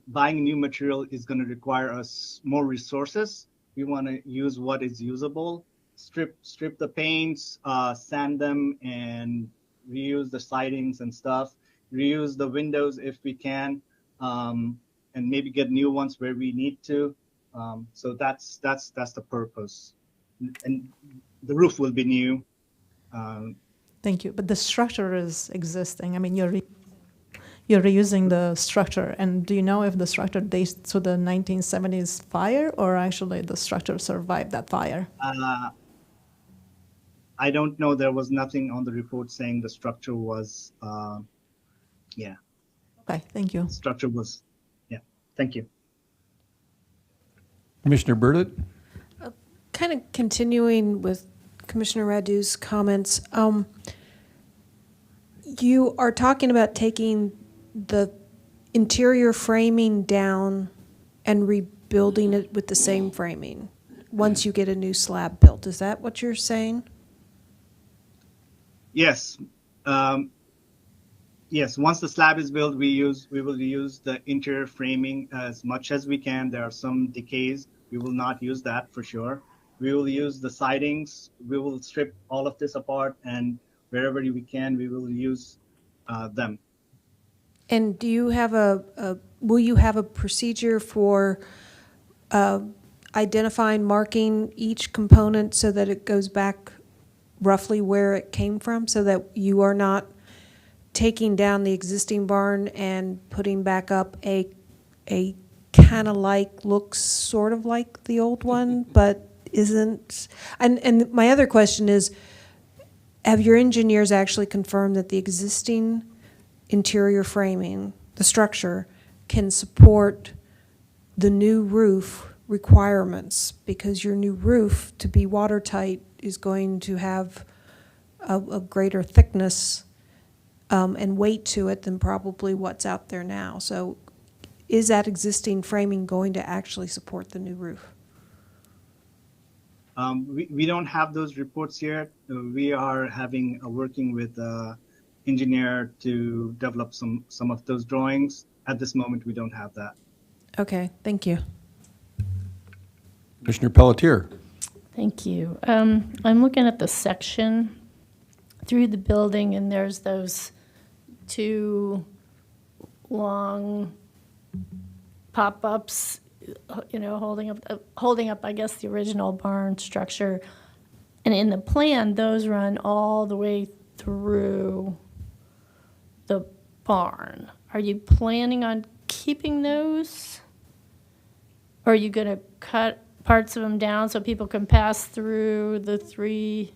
buying new material is going to require us more resources. We want to use what is usable, strip the paints, sand them, and reuse the sidings and stuff. Reuse the windows if we can, and maybe get new ones where we need to. So that's the purpose, and the roof will be new. Thank you. But the structure is existing. I mean, you're reusing the structure. And do you know if the structure dates to the 1970s fire, or actually the structure survived that fire? I don't know. There was nothing on the report saying the structure was, yeah. Okay, thank you. Structure was, yeah. Thank you. Commissioner Burdett? Kind of continuing with Commissioner Radu's comments, you are talking about taking the interior framing down and rebuilding it with the same framing once you get a new slab built. Is that what you're saying? Yes. Yes. Once the slab is built, we will use the interior framing as much as we can. There are some decays. We will not use that for sure. We will use the sidings. We will strip all of this apart, and wherever we can, we will use them. And do you have will you have a procedure for identifying, marking each component so that it goes back roughly where it came from, so that you are not taking down the existing barn and putting back up a kind of looks sort of like the old one, but isn't? And my other question is, have your engineers actually confirmed that the existing interior framing, the structure, can support the new roof requirements? Because your new roof, to be watertight, is going to have a greater thickness and weight to it than probably what's out there now. So is that existing framing going to actually support the new roof? We don't have those reports yet. We are working with engineer to develop some of those drawings. At this moment, we don't have that. Okay, thank you. Commissioner Pelletier? Thank you. I'm looking at the section through the building, and there's those two long pop-ups, holding up, I guess, the original barn structure. And in the plan, those run all the way through the barn. Are you planning on keeping those? Or are you going to cut parts of them down so people can pass through the three?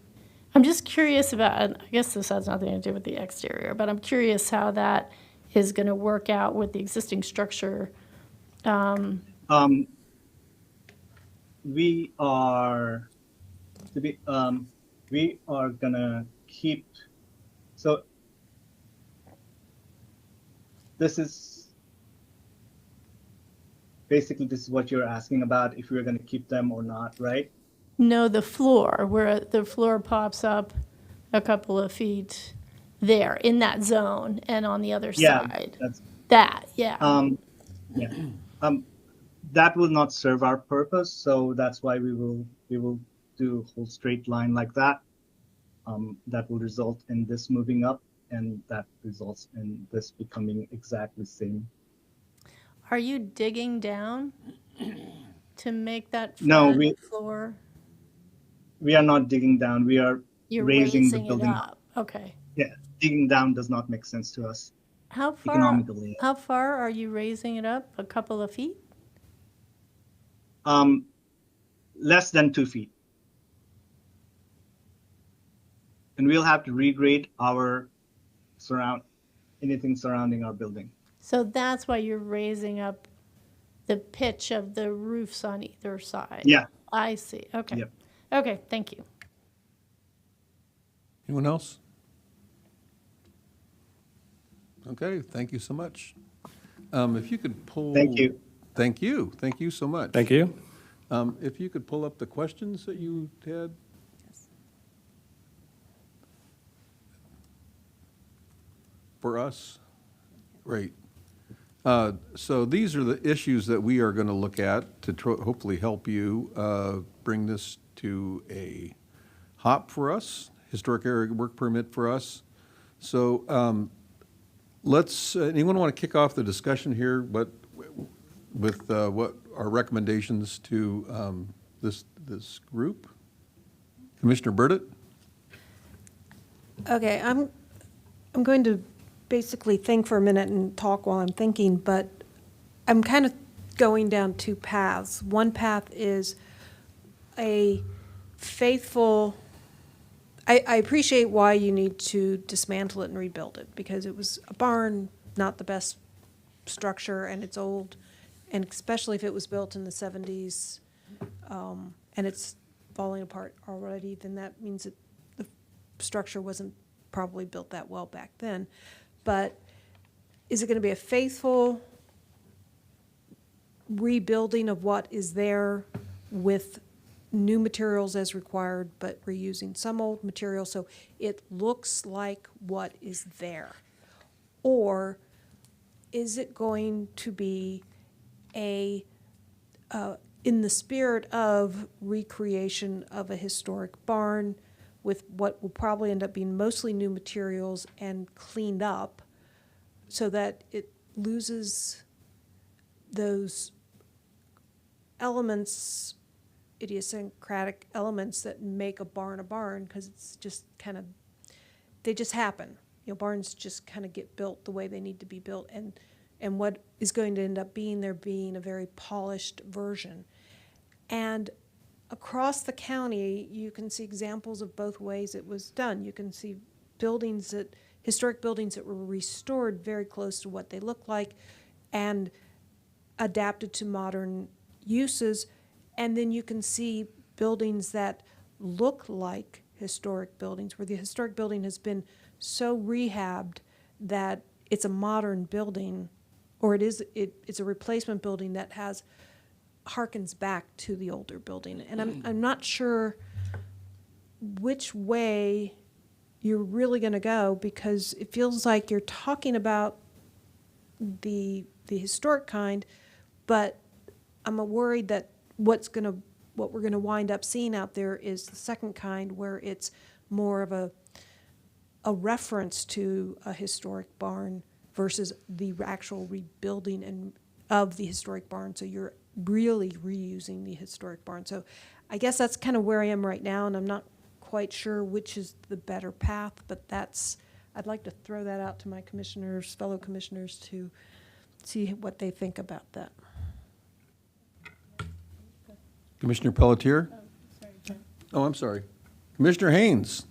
I'm just curious about, and I guess this has nothing to do with the exterior, but I'm curious how that is going to work out with the existing structure. We are gonna keep. So this is what you're asking about, if we're gonna keep them or not, right? No, the floor, where the floor pops up a couple of feet there in that zone and on the other side. Yeah. That will not serve our purpose, so that's why we will do a whole straight line like that. That will result in this moving up, and that results in this becoming exactly the same. Are you digging down to make that No, flat floor? we are not digging down. We are You're raising the raising it building. up. Okay. Yeah, digging down does not make sense to us How economically. far are you raising it up? A couple of feet? Less than 2 feet. And we'll have to regrade our anything surrounding our building. So that's why you're raising up the pitch of the roofs on either side? Yeah. I see. Okay. Yep. Okay, thank you. Anyone else? Okay, thank you so much. If you could pull. Thank you. Thank you. Thank you so much. Thank you. If you could pull up the questions that you had. For us? Great. So these are the issues that we are going to look at to hopefully help you bring this to a HOP for us, historic area work permit for us. So anyone want to kick off the discussion here with what our recommendations to this group? Commissioner Burdett? Okay, I'm going to basically think for a minute and talk while I'm thinking, but I'm kind of going down two paths. One path is a faithful, I appreciate why you need to dismantle it and rebuild it, because it was a barn, not the best structure, and it's old, and especially if it was built in the 70s, and it's falling apart already, then that means that the structure wasn't probably built that well back then. But is it going to be a faithful rebuilding of what is there with new materials as required, but reusing some old material so it looks like what is there? Or is it going to be in the spirit of recreation of a historic barn with what will probably end up being mostly new materials and cleaned up so that it loses those elements, idiosyncratic elements that make a barn, because it's just kind of, they just happen. You know, barns just kind of get built the way they need to be built, and what is going to end up being there being a very polished version. And across the county, you can see examples of both ways it was done. You can see historic buildings that were restored very close to what they look like and adapted to modern uses. And then you can see buildings that look like historic buildings, where the historic building has been so rehabbed that it's a modern building, or it's a replacement building that harkens back to the older building. And I'm not sure which way you're really going to go, because it feels like you're talking about the historic kind, but I'm worried that what we're going to wind up seeing out there is the second kind, where it's more of a reference to a historic barn versus the actual rebuilding of the historic barn. So you're really reusing the historic barn. So I guess that's kind of where I am right now, and I'm not quite sure which is the better path, but I'd like to throw that out to my fellow commissioners, to see what they think about that. Commissioner Pelletier? Oh, I'm sorry. Commissioner Haynes?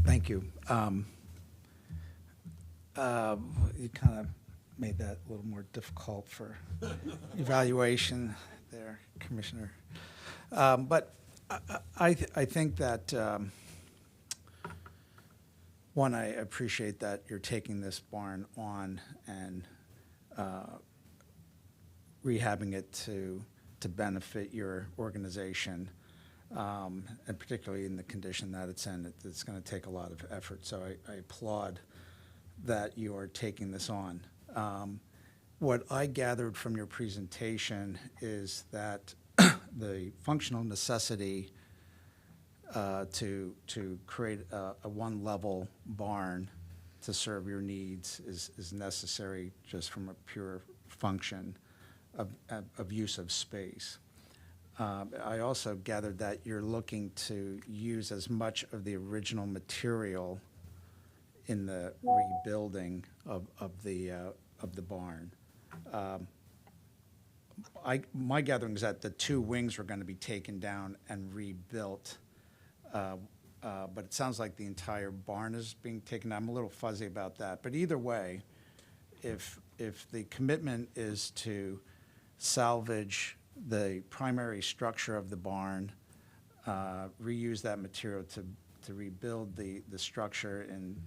Thank you. You kind of made that a little more difficult for evaluation there, Commissioner. But I think that, one, I appreciate that you're taking this barn on and rehabbing it to benefit your organization, and particularly in the condition that it's in. It's going to take a lot of effort, so I applaud that you are taking this on. What I gathered from your presentation is that the functional necessity to create a one-level barn to serve your needs is necessary just from a pure function of use of space. I also gathered that you're looking to use as much of the original material in the rebuilding of the barn. My gathering is that the two wings were going to be taken down and rebuilt, but it sounds like the entire barn is being taken down. I'm a little fuzzy about that. But either way, if the commitment is to salvage the primary structure of the barn, reuse that material to rebuild the structure in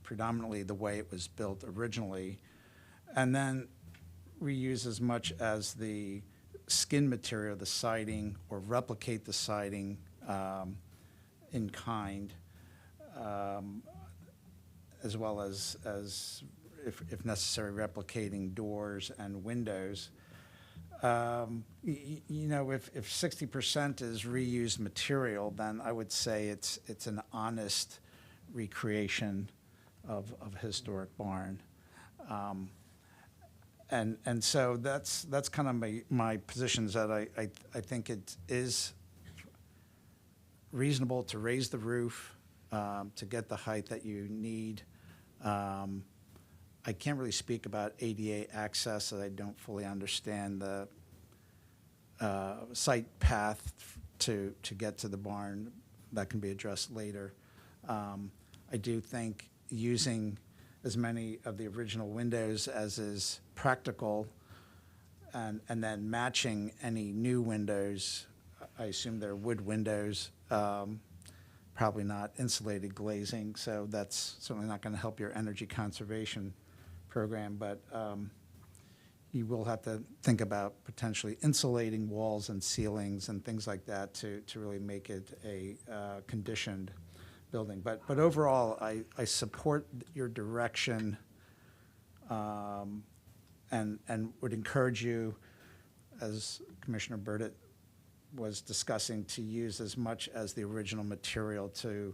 predominantly the way it was built originally, and then reuse as much as the skin material, the siding, or replicate the siding in kind, as well as if necessary, replicating doors and windows. You know, if 60% is reused material, then I would say it's an honest recreation of historic barn. And so that's kind of my position, is that I think it is reasonable to raise the roof to get the height that you need. I can't really speak about ADA access, as I don't fully understand the site path to get to the barn. That can be addressed later. I do think using as many of the original windows as is practical, and then matching any new windows. I assume they're wood windows, probably not insulated glazing, so that's certainly not going to help your energy conservation program, but you will have to think about potentially insulating walls and ceilings and things like that to really make it a conditioned building. But overall, I support your direction, and would encourage you, as Commissioner Burdett was discussing, to use as much as the original material to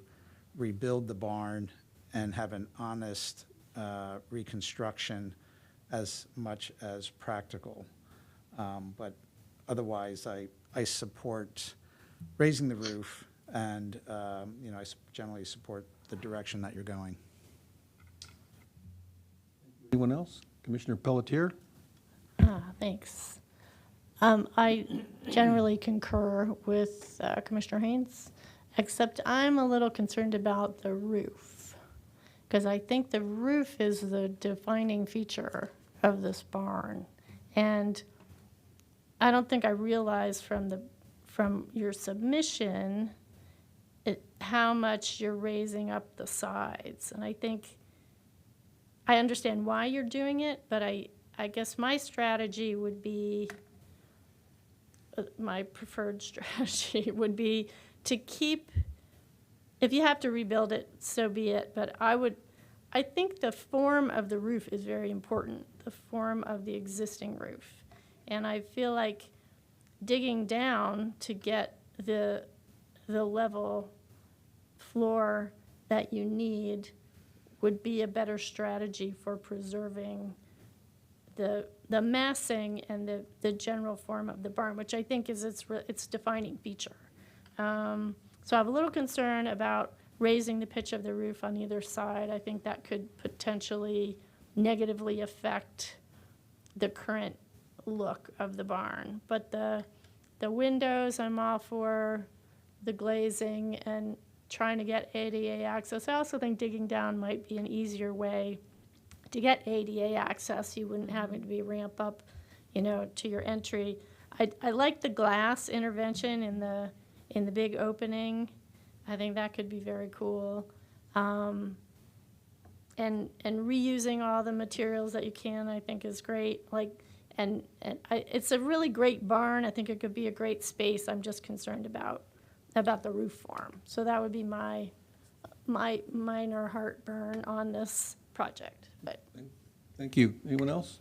rebuild the barn and have an honest reconstruction as much as practical. But otherwise, I support raising the roof, and you know, I generally support the direction that you're going. Anyone else? Commissioner Pelletier? Thanks. I generally concur with Commissioner Haynes, except I'm a little concerned about the roof, because I think the roof is the defining feature of this barn. And I don't think I realized from your submission how much you're raising up the sides. And I think I understand why you're doing it, but I guess my strategy would be, my preferred strategy would be to keep, if you have to rebuild it, so be it. But I think the form of the roof is very important, the form of the existing roof. And I feel like digging down to get the level floor that you need would be a better strategy for preserving the massing and the general form of the barn, which I think is its defining feature. So I have a little concern about raising the pitch of the roof on either side. I think that could potentially negatively affect the current look of the barn. But the windows, I'm all for the glazing and trying to get ADA access. I also think digging down might be an easier way to get ADA access. You wouldn't have it to be ramp up, you know, to your entry. I like the glass intervention in the big opening. I think that could be very cool. And reusing all the materials that you can, I think, is great. It's a really great barn. I think it could be a great space. I'm just concerned about the roof form. So that would be my minor heartburn on this project. But Thank you. Anyone else?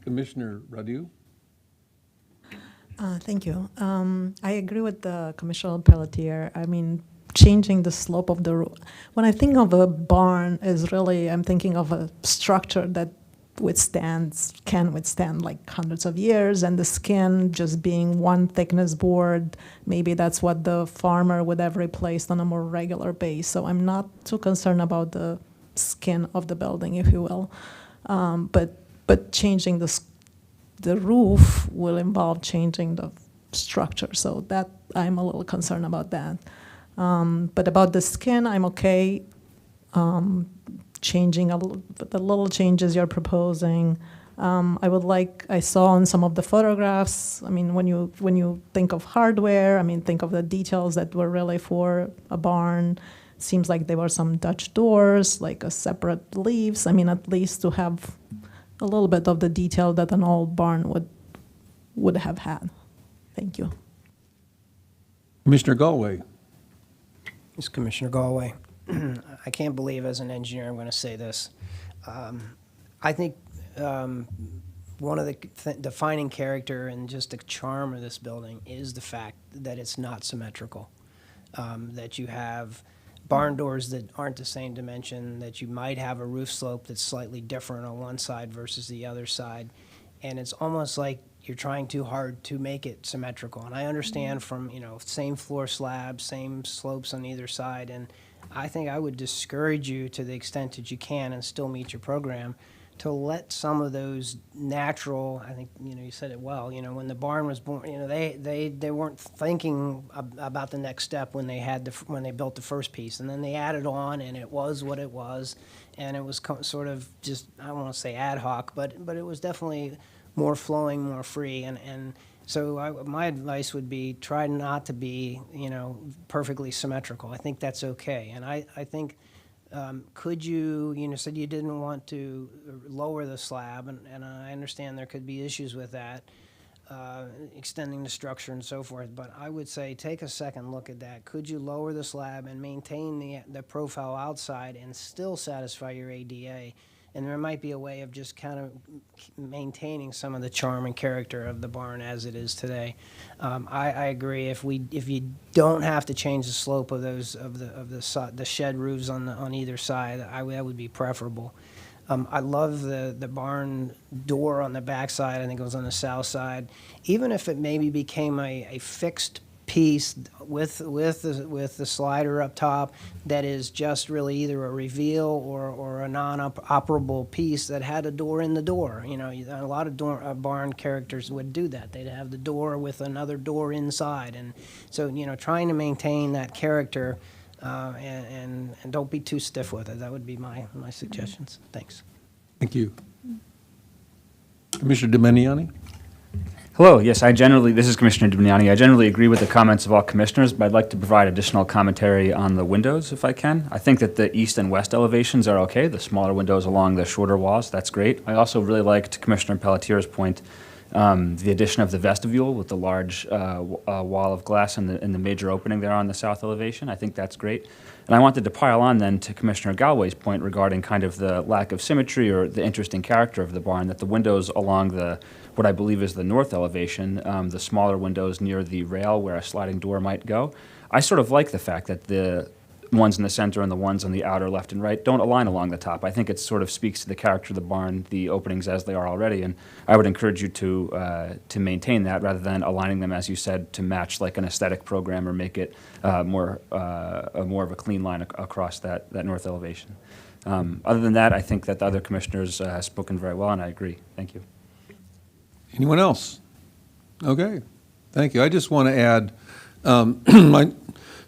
Commissioner Radu? Thank you. I agree with the Commissioner Pelletier. I mean, changing the slope of the roof. When I think of a barn, I'm thinking of a structure that can withstand like hundreds of years, and the skin just being one thickness board, maybe that's what the farmer would have replaced on a more regular base. So I'm not too concerned about the skin of the building, if you will. But changing the roof will involve changing the structure, so that I'm a little concerned about that. But about the skin, I'm okay changing the little changes you're proposing. I saw in some of the photographs, I mean, when you think of hardware, I mean, think of the details that were really for a barn. Seems like there were some Dutch doors, like a separate leaves. I mean, at least to have a little bit of the detail that an old barn would have had. Thank you. Commissioner Galway. This is Commissioner Galway. I can't believe as an engineer I'm going to say this. I think one of the defining character and just the charm of this building is the fact that it's not symmetrical, that you have barn doors that aren't the same dimension, that you might have a roof slope that's slightly different on one side versus the other side, and it's almost like you're trying too hard to make it symmetrical. And I understand from, same floor slabs, same slopes on either side, and I think I would discourage you to the extent that you can and still meet your program to let some of those natural, I think, you said it well, when the barn was born, they weren't thinking about the next step when they built the first piece, and then they added on, and it was what it was, and it was sort of just, I don't want to say ad hoc, but it was definitely more flowing, more free, and so my advice would be try not to be, perfectly symmetrical. I think that's okay, and I think, could you said you didn't want to lower the slab, and I understand there could be issues with that, extending the structure and so forth, but I would say take a second look at that. Could you lower the slab and maintain the profile outside and still satisfy your ADA? And there might be a way of just kind of maintaining some of the charm and character of the barn as it is today. I agree. If you don't have to change the slope of the shed roofs on either side, that would be preferable. I love the barn door on the back side. I think it was on the south side. Even if it maybe became a fixed piece with the slider up top that is just really either a reveal or a non-operable piece that had a door in the door. A lot of barn characters would do that. They'd have the door with another door inside, and so trying to maintain that character and don't be too stiff with it. That would be my suggestions. Thanks. Thank you. Commissioner Domeniani? Hello, yes, this is Commissioner Domeniani. I generally agree with the comments of all commissioners, but I'd like to provide additional commentary on the windows if I can. I think that the east and west elevations are okay, the smaller windows along the shorter walls, that's great. I also really liked Commissioner Pelletier's point, the addition of the vestibule with the large wall of glass and the major opening there on the south elevation. I think that's great. And I wanted to pile on then to Commissioner Galway's point regarding kind of the lack of symmetry or the interesting character of the barn, that the windows along what I believe is the north elevation, the smaller windows near the rail where a sliding door might go. I sort of like the fact that the ones in the center and the ones on the outer left and right don't align along the top. I think it sort of speaks to the character of the barn, the openings as they are already, and I would encourage you to maintain that rather than aligning them, as you said, to match like an aesthetic program or make it more of a clean line across that north elevation. Other than that, I think that the other commissioners have spoken very well, and I agree. Thank you. Anyone else? Okay, thank you. I just want to add,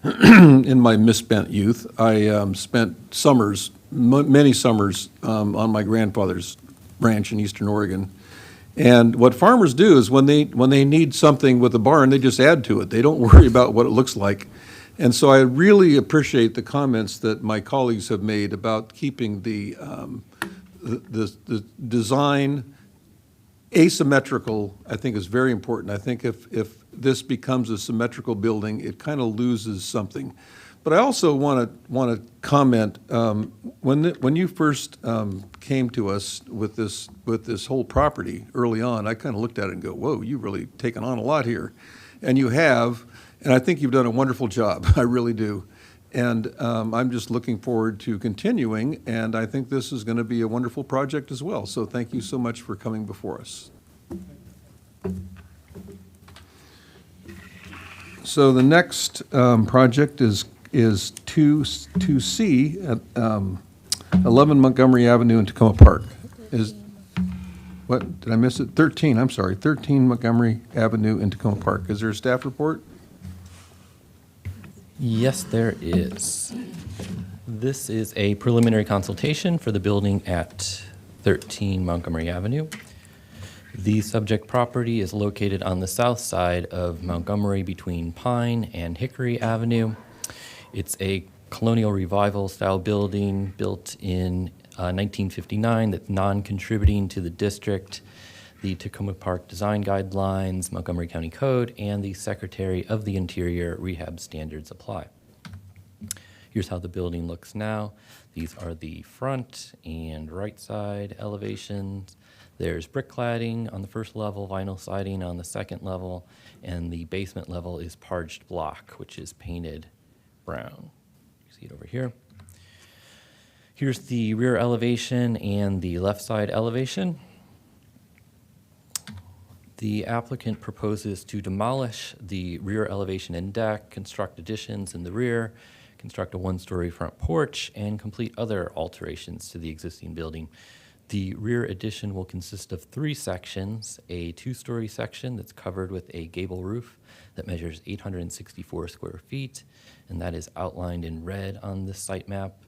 in my misspent youth, I spent summers, many summers, on my grandfather's ranch in Eastern Oregon. And what farmers do is when they need something with a barn, they just add to it. They don't worry about what it looks like. And so I really appreciate the comments that my colleagues have made about keeping the design asymmetrical. I think is very important. I think if this becomes a symmetrical building, it kind of loses something. But I also want to comment, when you first came to us with this whole property early on, I kind of looked at it and go, whoa, you've really taken on a lot here. And you have, and I think you've done a wonderful job. I really do. And I'm just looking forward to continuing, and I think this is going to be a wonderful project as well. So thank you so much for coming before us. So the next project is 2C at 11 Montgomery Avenue in Tacoma Park. What, did I miss it? 13, I'm sorry, 13 Montgomery Avenue in Tacoma Park. Is there a staff report? Yes, there is. This is a preliminary consultation for the building at 13 Montgomery Avenue. The subject property is located on the south side of Montgomery between Pine and Hickory Avenue. It's a colonial revival style building built in 1959 that's non-contributing to the district. The Tacoma Park Design Guidelines, Montgomery County Code, and the Secretary of the Interior rehab standards apply. Here's how the building looks now. These are the front and right side elevations. There's brick cladding on the first level, vinyl siding on the second level, and the basement level is parged block, which is painted brown. You see it over here. Here's the rear elevation and the left side elevation. The applicant proposes to demolish the rear elevation and deck, construct additions in the rear, construct a one-story front porch, and complete other alterations to the existing building. The rear addition will consist of 3 sections: a 2-story section that's covered with a gable roof that measures 864 square feet, and that is outlined in red on this site map.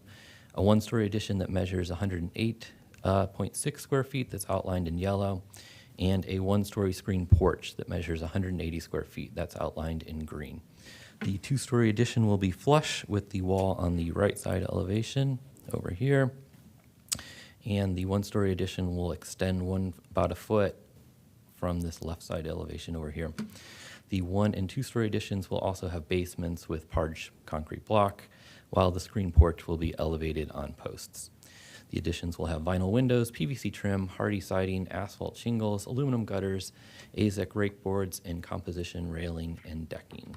A 1-story addition that measures 108.6 square feet that's outlined in yellow, and a 1-story screen porch that measures 180 square feet that's outlined in green. The 2-story addition will be flush with the wall on the right side elevation over here. And the 1-story addition will extend about a foot from this left side elevation over here. The 1- and 2-story additions will also have basements with parged concrete block, while the screen porch will be elevated on posts. The additions will have vinyl windows, PVC trim, hardy siding, asphalt shingles, aluminum gutters, AZEK rake boards, and composition railing and decking.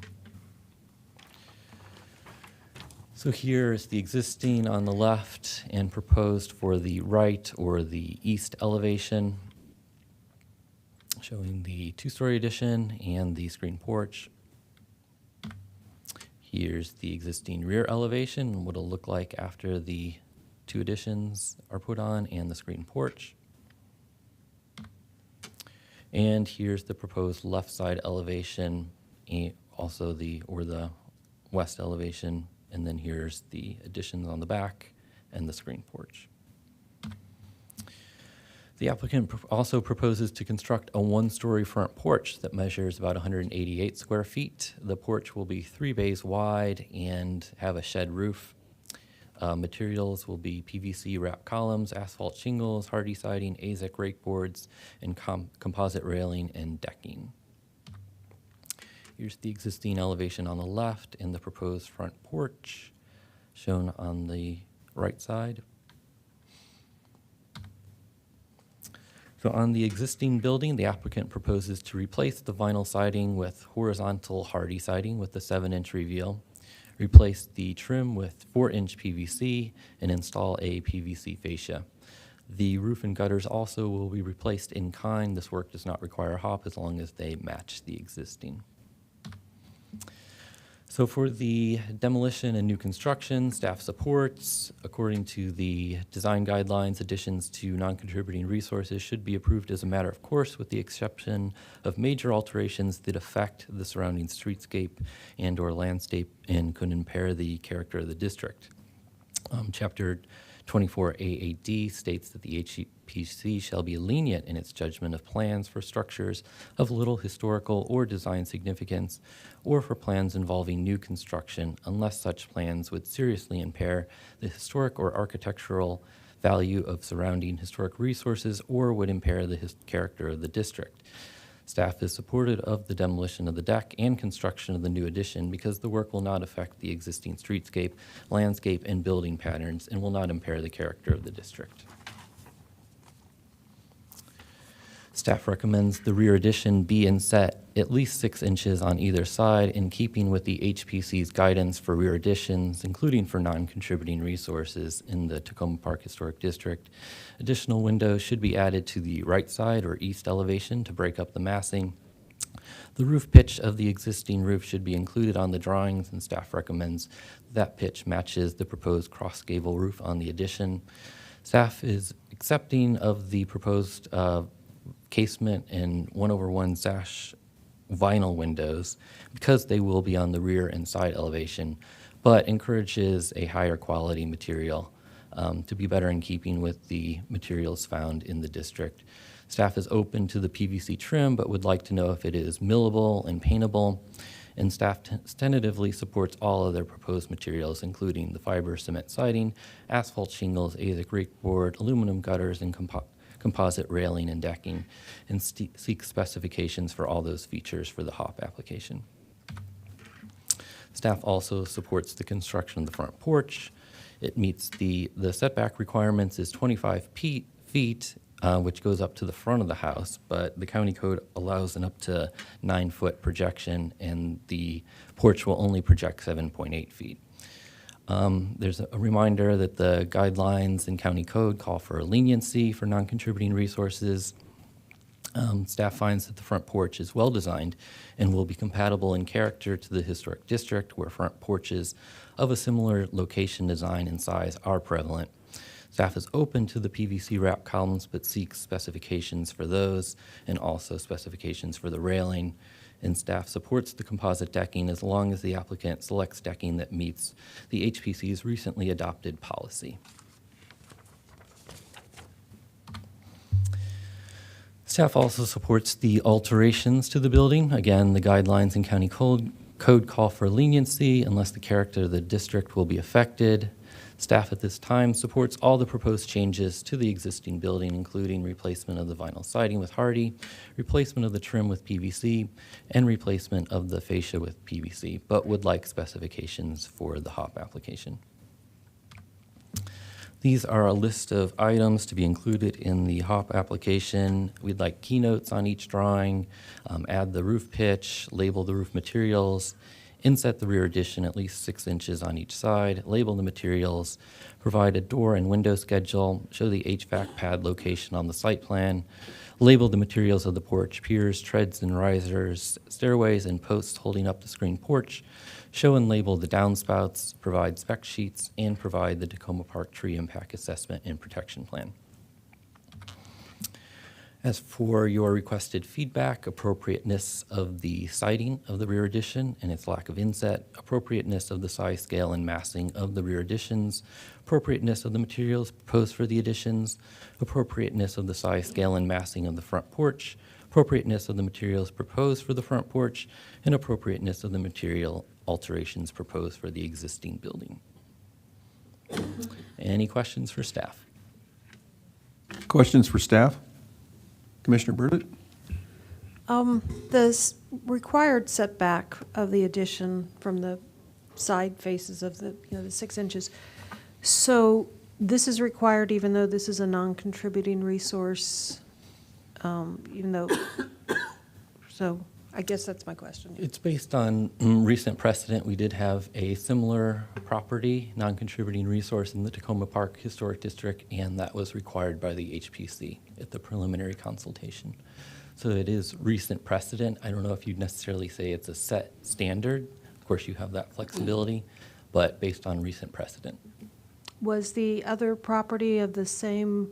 So here is the existing on the left and proposed for the right or the east elevation, showing the 2-story addition and the screen porch. Here's the existing rear elevation and what it'll look like after the 2 additions are put on and the screen porch. And here's the proposed left side elevation, and also the west elevation. And then here's the additions on the back and the screen porch. The applicant also proposes to construct a 1-story front porch that measures about 188 square feet. The porch will be 3 bays wide and have a shed roof. Materials will be PVC wrap columns, asphalt shingles, hardy siding, AZEK rake boards, and composite railing and decking. Here's the existing elevation on the left and the proposed front porch shown on the right side. So on the existing building, the applicant proposes to replace the vinyl siding with horizontal hardy siding with the 7-inch reveal, replace the trim with 4-inch PVC, and install a PVC fascia. The roof and gutters also will be replaced in kind. This work does not require HOP as long as they match the existing. So for the demolition and new construction, staff supports, according to the design guidelines, additions to non-contributing resources should be approved as a matter of course, with the exception of major alterations that affect the surrounding streetscape and or landscape and could impair the character of the district. Chapter 24AAD states that the HPC shall be lenient in its judgment of plans for structures of little historical or design significance, or for plans involving new construction, unless such plans would seriously impair the historic or architectural value of surrounding historic resources or would impair the character of the district. Staff is supportive of the demolition of the deck and construction of the new addition because the work will not affect the existing streetscape, landscape, and building patterns and will not impair the character of the district. Staff recommends the rear addition be inset at least 6 inches on either side, in keeping with the HPC's guidance for rear additions, including for non-contributing resources in the Tacoma Park Historic District. Additional windows should be added to the right side or east elevation to break up the massing. The roof pitch of the existing roof should be included on the drawings, and staff recommends that pitch matches the proposed cross gable roof on the addition. Staff is accepting of the proposed casement and 1/1 sash vinyl windows because they will be on the rear and side elevation, but encourages a higher quality material to be better in keeping with the materials found in the district. Staff is open to the PVC trim, but would like to know if it is millable and paintable, and staff tentatively supports all other proposed materials, including the fiber cement siding, asphalt shingles, AZEK rake board, aluminum gutters, and composite railing and decking, and seeks specifications for all those features for the HOP application. Staff also supports the construction of the front porch. It meets the setback requirements is 25 feet, which goes up to the front of the house, but the county code allows an up to 9-foot projection, and the porch will only project 7.8 feet. There's a reminder that the guidelines in county code call for leniency for non-contributing resources. Staff finds that the front porch is well designed and will be compatible in character to the historic district, where front porches of a similar location, design, and size are prevalent. Staff is open to the PVC wrap columns, but seeks specifications for those and also specifications for the railing. And staff supports the composite decking as long as the applicant selects decking that meets the HPC's recently adopted policy. Staff also supports the alterations to the building. Again, the guidelines in county code call for leniency unless the character of the district will be affected. Staff at this time supports all the proposed changes to the existing building, including replacement of the vinyl siding with hardy, replacement of the trim with PVC, and replacement of the fascia with PVC, but would like specifications for the HOP application. These are a list of items to be included in the HOP application. We'd like keynotes on each drawing, add the roof pitch, label the roof materials, inset the rear addition at least 6 inches on each side, label the materials, provide a door and window schedule, show the HVAC pad location on the site plan, label the materials of the porch, piers, treads and risers, stairways, and posts holding up the screen porch, show and label the downspouts, provide spec sheets, and provide the Tacoma Park Tree Impact Assessment and Protection Plan. As for your requested feedback, appropriateness of the siding of the rear addition and its lack of inset, appropriateness of the size, scale, and massing of the rear additions, appropriateness of the materials proposed for the additions, appropriateness of the size, scale, and massing of the front porch, appropriateness of the materials proposed for the front porch, and appropriateness of the material alterations proposed for the existing building. Any questions for staff? Questions for staff? Commissioner Burdett? The required setback of the addition from the side faces of the 6 inches. So this is required even though this is a non-contributing resource, even though, so I guess that's my question. It's based on recent precedent. We did have a similar property, non-contributing resource in the Tacoma Park Historic District, and that was required by the HPC at the preliminary consultation. So it is recent precedent. I don't know if you'd necessarily say it's a set standard. Of course, you have that flexibility, but based on recent precedent. Was the other property of the same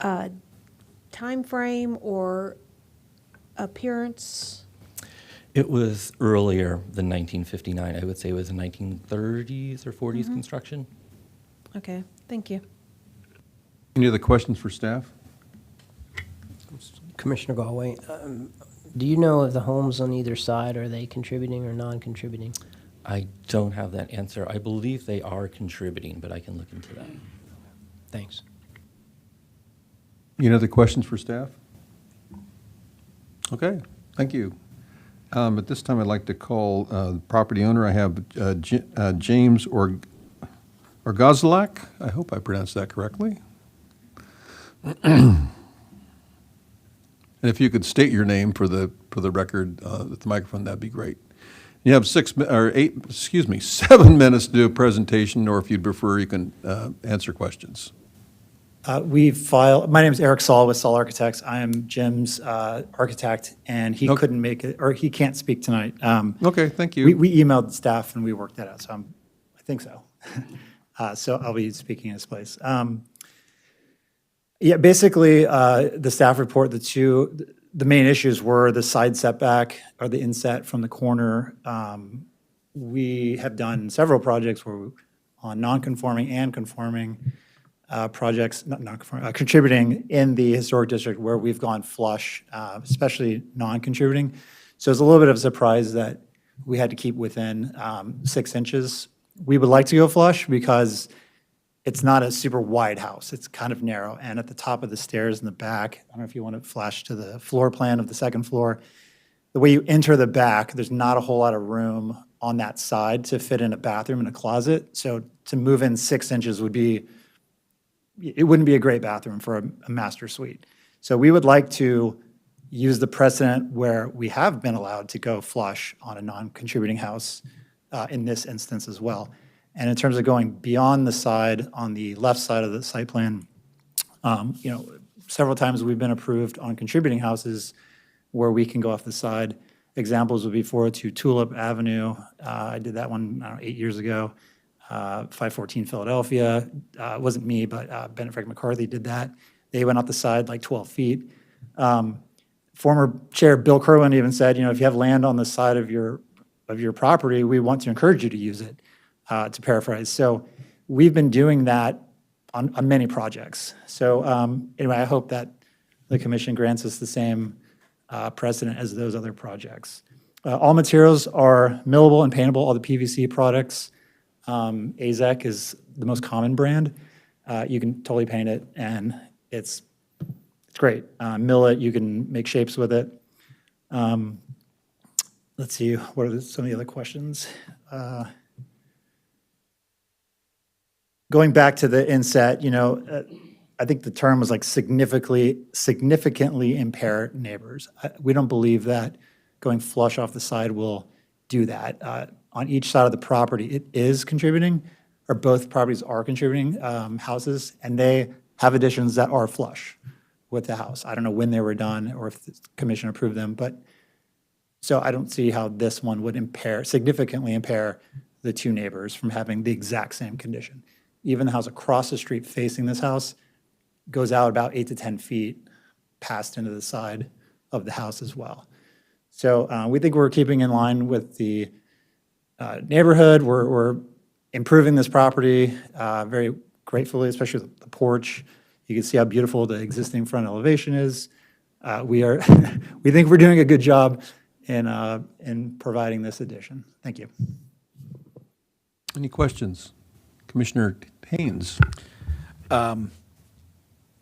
time frame or appearance? It was earlier than 1959. I would say it was a 1930s or 40s construction. Okay, thank you. Any other questions for staff? Commissioner Galway, do you know if the homes on either side, are they contributing or non-contributing? I don't have that answer. I believe they are contributing, but I can look into that. Thanks. Any other questions for staff? Okay, thank you. At this time, I'd like to call the property owner. I have James Orgozlak. I hope I pronounced that correctly. And if you could state your name for the record at the microphone, that'd be great. You have 7 minutes to do a presentation, or if you'd prefer, you can answer questions. We filed, my name is Eric Saul with Saul Architects. I am Jim's architect, and he Okay. couldn't make it, or he can't speak tonight. Okay, thank you. We emailed staff and we worked that out, so I think so. So I'll be speaking in his place. Yeah, basically, the staff report, the main issues were the side setback or the inset from the corner. We have done several projects on non-conforming and conforming projects, not non-conforming, contributing in the historic district where we've gone flush, especially non-contributing. So it's a little bit of a surprise that we had to keep within 6 inches. We would like to go flush because it's not a super wide house. It's kind of narrow. And at the top of the stairs in the back, I don't know if you want to flash to the floor plan of the second floor, the way you enter the back, there's not a whole lot of room on that side to fit in a bathroom and a closet. So to move in 6 inches it wouldn't be a great bathroom for a master suite. So we would like to use the precedent where we have been allowed to go flush on a non-contributing house in this instance as well. And in terms of going beyond the side, on the left side of the site plan, several times we've been approved on contributing houses where we can go off the side. Examples would be 402 Tulip Avenue. I did that one 8 years ago. 514 Philadelphia. It wasn't me, but Bennett Frank McCarthy did that. They went off the side like 12 feet. Former Chair Bill Kerwin even said, if you have land on the side of your property, we want to encourage you to use it, to paraphrase. So we've been doing that on many projects. So anyway, I hope that the commission grants us the same precedent as those other projects. All materials are millable and paintable, all the PVC products. AZEK is the most common brand. You can totally paint it, and it's great. Mill it, you can make shapes with it. Let's see, what are some of the other questions? Going back to the inset, I think the term was like significantly impair neighbors. We don't believe that going flush off the side will do that. On each side of the property, it is contributing, or both properties are contributing houses, and they have additions that are flush with the house. I don't know when they were done or if the commission approved them, but so I don't see how this one would significantly impair the two neighbors from having the exact same condition. Even the house across the street facing this house goes out about 8 to 10 feet past into the side of the house as well. So we think we're keeping in line with the neighborhood. We're improving this property very gratefully, especially the porch. You can see how beautiful the existing front elevation is. We think we're doing a good job in providing this addition. Thank you. Any questions? Commissioner Haynes. Was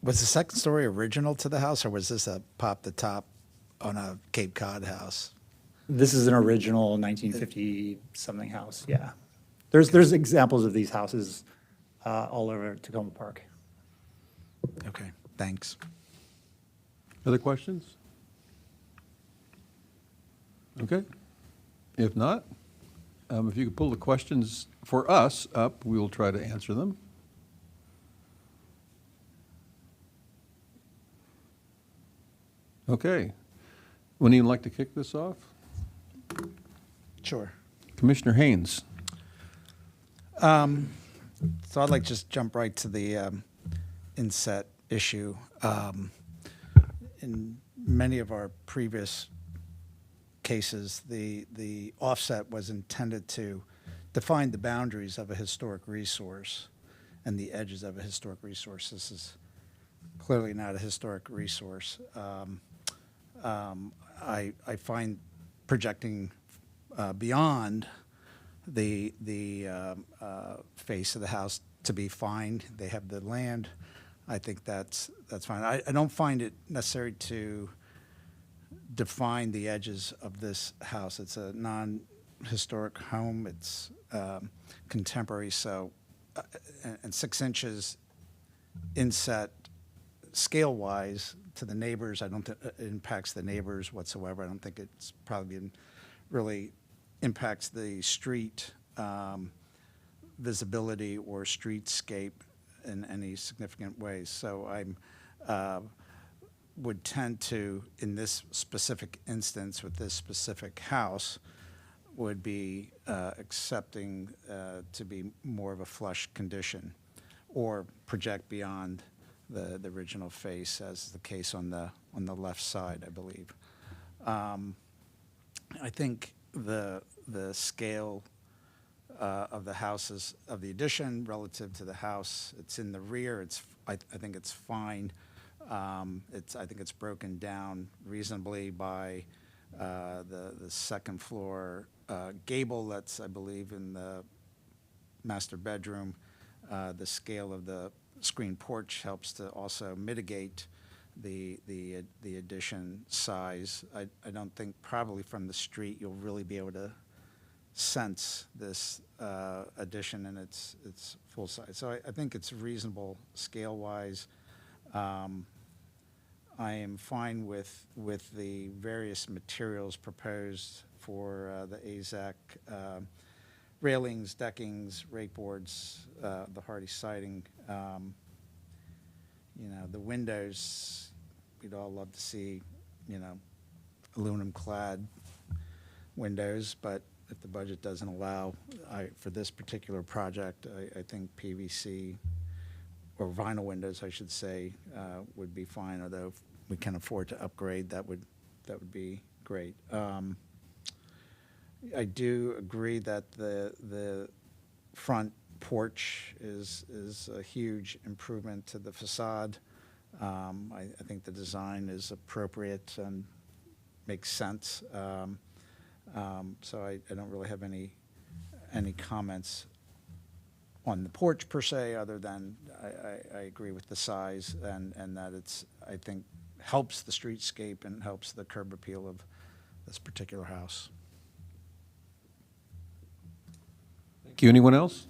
the second story original to the house, or was this a pop the top on a Cape Cod house? This is an original 1950-something house, yeah. There's examples of these houses all over Tacoma Park. Okay, thanks. Other questions? Okay. If not, if you could pull the questions for us up, we will try to answer them. Okay. Would anyone like to kick this off? Sure. Commissioner Haynes. So I'd like to just jump right to the inset issue. In many of our previous cases, the offset was intended to define the boundaries of a historic resource and the edges of a historic resource. This is clearly not a historic resource. I find projecting beyond the face of the house to be fine. They have the land. I think that's fine. I don't find it necessary to define the edges of this house. It's a non-historic home. It's contemporary, so and 6 inches inset scale-wise to the neighbors. I don't think it impacts the neighbors whatsoever. I don't think it's probably really impacts the street visibility or streetscape in any significant ways. So I'm would tend to, in this specific instance with this specific house, would be accepting to be more of a flush condition or project beyond the original face, as is the case on the left side, I believe. I think the scale of the houses, of the addition relative to the house, it's in the rear, I think it's fine. I think it's broken down reasonably by the second floor gable that's, I believe, in the master bedroom. The scale of the screen porch helps to also mitigate the addition size. I don't think probably from the street you'll really be able to sense this addition in its full size. So I think it's reasonable scale-wise. I am fine with the various materials proposed for the AZAC railings, deckings, rake boards, the hardy siding. The windows, we'd all love to see, aluminum-clad windows, but if the budget doesn't allow, for this particular project, I think PVC or vinyl windows, I should say, would be fine. Although if we can afford to upgrade, that would be great. I do agree that the front porch is a huge improvement to the facade. I think the design is appropriate and makes sense. So I don't really have any comments on the porch per se, other than I agree with the size and that it's, I think, helps the streetscape and helps the curb appeal of this particular house. Thank you. Anyone else?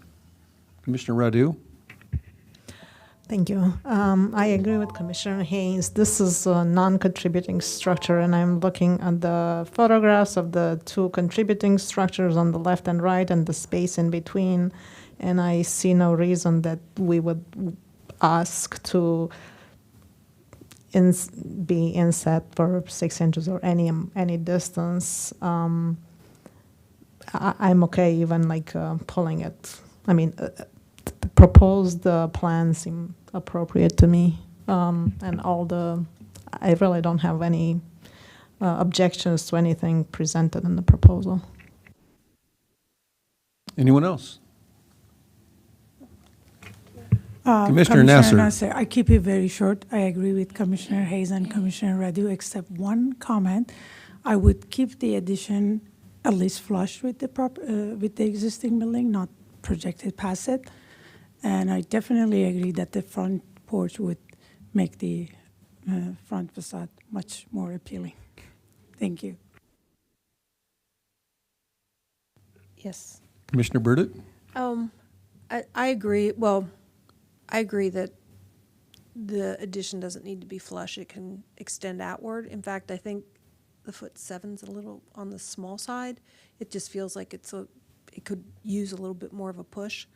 Commissioner Radu? Thank you. I agree with Commissioner Haynes. This is a non-contributing structure, and I'm looking at the photographs of the two contributing structures on the left and right and the space in between, and I see no reason that we would ask to be inset for 6 inches or any distance. I'm okay even like pulling it. I mean, the proposed plans seem appropriate to me, and I really don't have any objections to anything presented in the proposal. Anyone else? Commissioner Nasser. I keep it very short. I agree with Commissioner Hayes and Commissioner Radu, except one comment. I would keep the addition at least flush with the existing building, not projected past it. And I definitely agree that the front porch would make the front facade much more appealing. Thank you. Yes. Commissioner Burdett? I agree. Well, I agree that the addition doesn't need to be flush. It can extend outward. In fact, I think the foot 7's a little on the small side. It just feels like it could use a little bit more of a push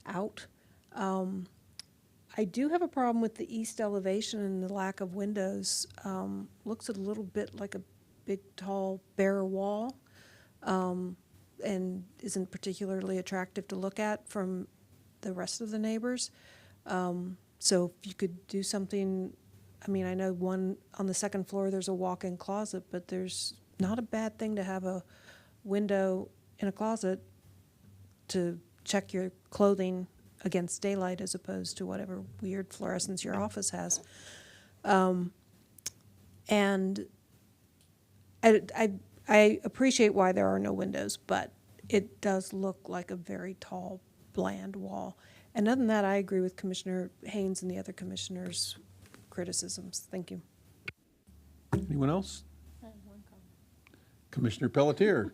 out. I do have a problem with the east elevation and the lack of windows. Looks a little bit like a big, tall, bare wall, and isn't particularly attractive to look at from the rest of the neighbors. So if you could do something, I mean, I know one on the second floor, there's a walk-in closet, but there's not a bad thing to have a window in a closet to check your clothing against daylight as opposed to whatever weird fluorescence your office has. And I appreciate why there are no windows, but it does look like a very tall, bland wall. And other than that, I agree with Commissioner Haynes and the other commissioners' criticisms. Thank you. Anyone else? I have one comment. Commissioner Pelletier,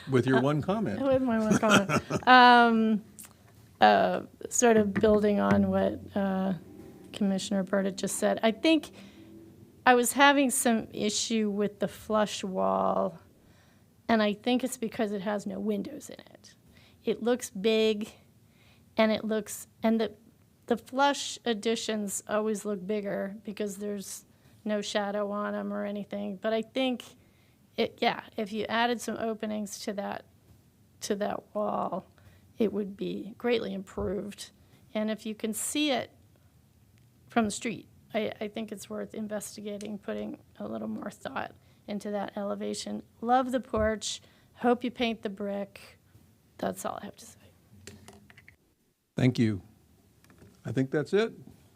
with your one comment. With my one comment. Sort of building on what Commissioner Burdett just said, I think I was having some issue with the flush wall, and I think it's because it has no windows in it. It looks big, and the flush additions always look bigger because there's no shadow on them or anything. But I think if you added some openings to that wall, it would be greatly improved. And if you can see it from the street, I think it's worth investigating, putting a little more thought into that elevation. Love the porch. Hope you paint the brick. That's all I have to say. Thank you. I think that's it.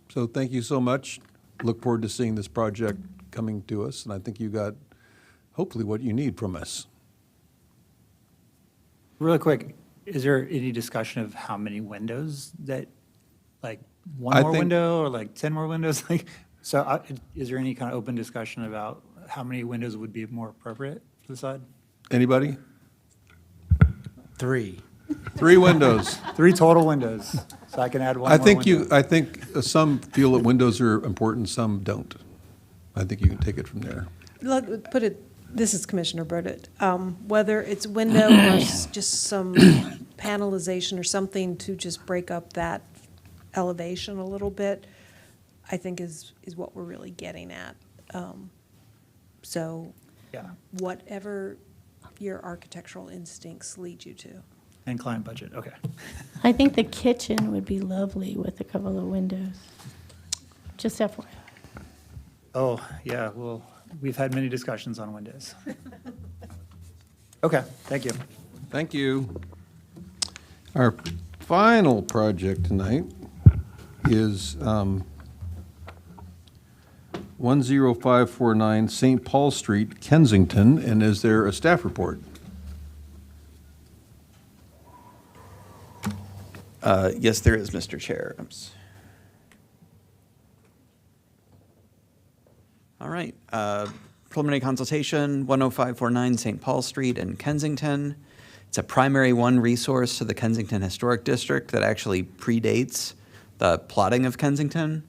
So thank you so much. Look forward to seeing this project coming to us, and I think you got hopefully what you need from us. Really quick, is there any discussion of how many windows that, like, one I more think- window or like 10 more windows? Like, so is there any kind of open discussion about how many windows would be more appropriate for the side? Anybody? 3. 3 windows. 3 total windows, so I can add one I more think window. I think some feel that windows are important, some don't. I think you can take it from there. Put it, this is Commissioner Burdett, whether it's window or just some panelization or something to just break up that elevation a little bit, I think is what we're really getting at. So Yeah, whatever your architectural instincts lead you to. and client budget, okay. I think the kitchen would be lovely with a couple of windows. Just FYI. Oh, yeah, well, we've had many discussions on windows. Okay, thank you. Thank you. Our final project tonight is 10549 St. Paul Street, Kensington, and is there a staff report? Yes, there is, Mr. Chair. Oops. All right. Preliminary consultation, 10549 St. Paul Street in Kensington. It's a primary one resource to the Kensington Historic District that actually predates the plotting of Kensington.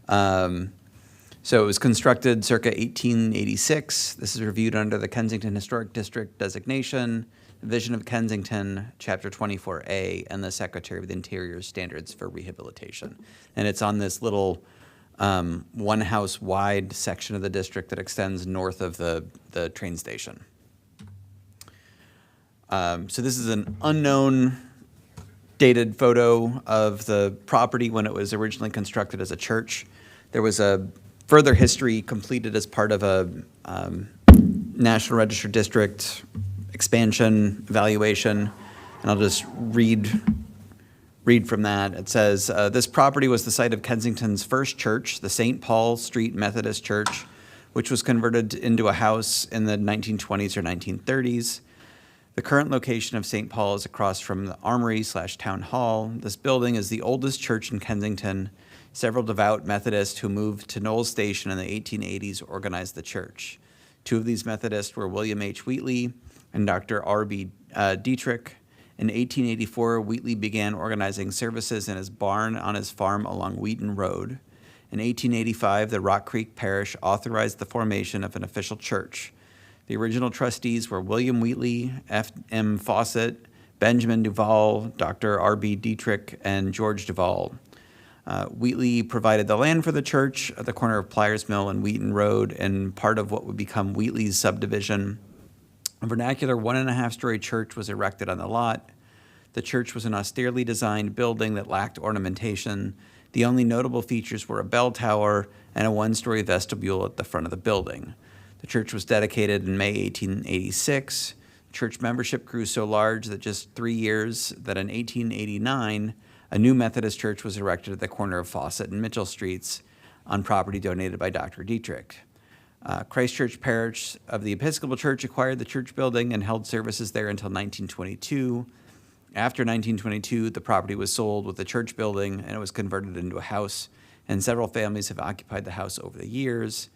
So it was constructed circa 1886. This is reviewed under the Kensington Historic District designation, Division of Kensington, Chapter 24A, and the Secretary of the Interior's Standards for Rehabilitation. And it's on this little one house wide section of the district that extends north of the train station. So this is an unknown dated photo of the property when it was originally constructed as a church. There was a further history completed as part of a National Register District expansion evaluation, and I'll just read from that. It says, this property was the site of Kensington's first church, the St. Paul Street Methodist Church, which was converted into a house in the 1920s or 1930s. The current location of St. Paul is across from the Armory/Town Hall. This building is the oldest church in Kensington. Several devout Methodists who moved to Knowles Station in the 1880s organized the church. 2 of these Methodists were William H. Wheatley and Dr. R.B. Dietrich. In 1884, Wheatley began organizing services in his barn on his farm along Wheaton Road. In 1885, the Rock Creek Parish authorized the formation of an official church. The original trustees were William Wheatley, F.M. Fawcett, Benjamin Duval, Dr. R.B. Dietrich, and George Duval. Wheatley provided the land for the church at the corner of Pliers Mill and Wheaton Road and part of what would become Wheatley's subdivision. A vernacular 1.5-story church was erected on the lot. The church was an austerely designed building that lacked ornamentation. The only notable features were a bell tower and a 1-story vestibule at the front of the building. The church was dedicated in May 1886. Church membership grew so large that just 3 years that in 1889, a new Methodist church was erected at the corner of Fawcett and Mitchell Streets on property donated by Dr. Dietrich. Christ Church Parish of the Episcopal Church acquired the church building and held services there until 1922. After 1922, the property was sold with the church building and it was converted into a house, and several families have occupied the house over the years.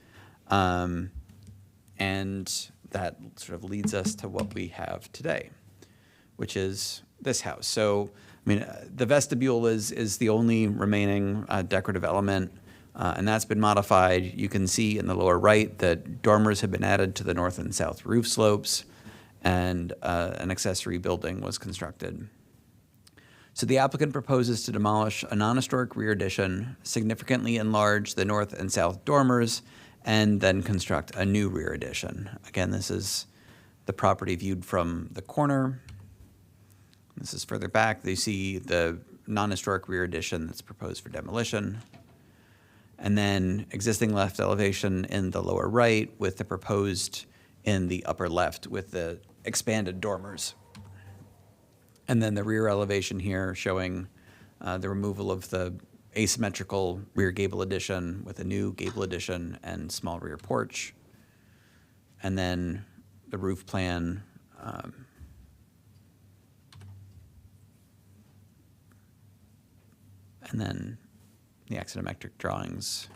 And that sort of leads us to what we have today, which is this house. So, I mean, the vestibule is the only remaining decorative element. and that's been modified. You can see in the lower right that dormers have been added to the north and south roof slopes, and an accessory building was constructed. So the applicant proposes to demolish a non-historic rear addition, significantly enlarge the north and south dormers, and then construct a new rear addition. Again, this is the property viewed from the corner. This is further back. You see the non-historic rear addition that's proposed for demolition. And then existing left elevation in the lower right with the proposed in the upper left with the expanded dormers. And then the rear elevation here showing the removal of the asymmetrical rear gable addition with a new gable addition and small rear porch. And then the roof plan and then the axonometric drawings.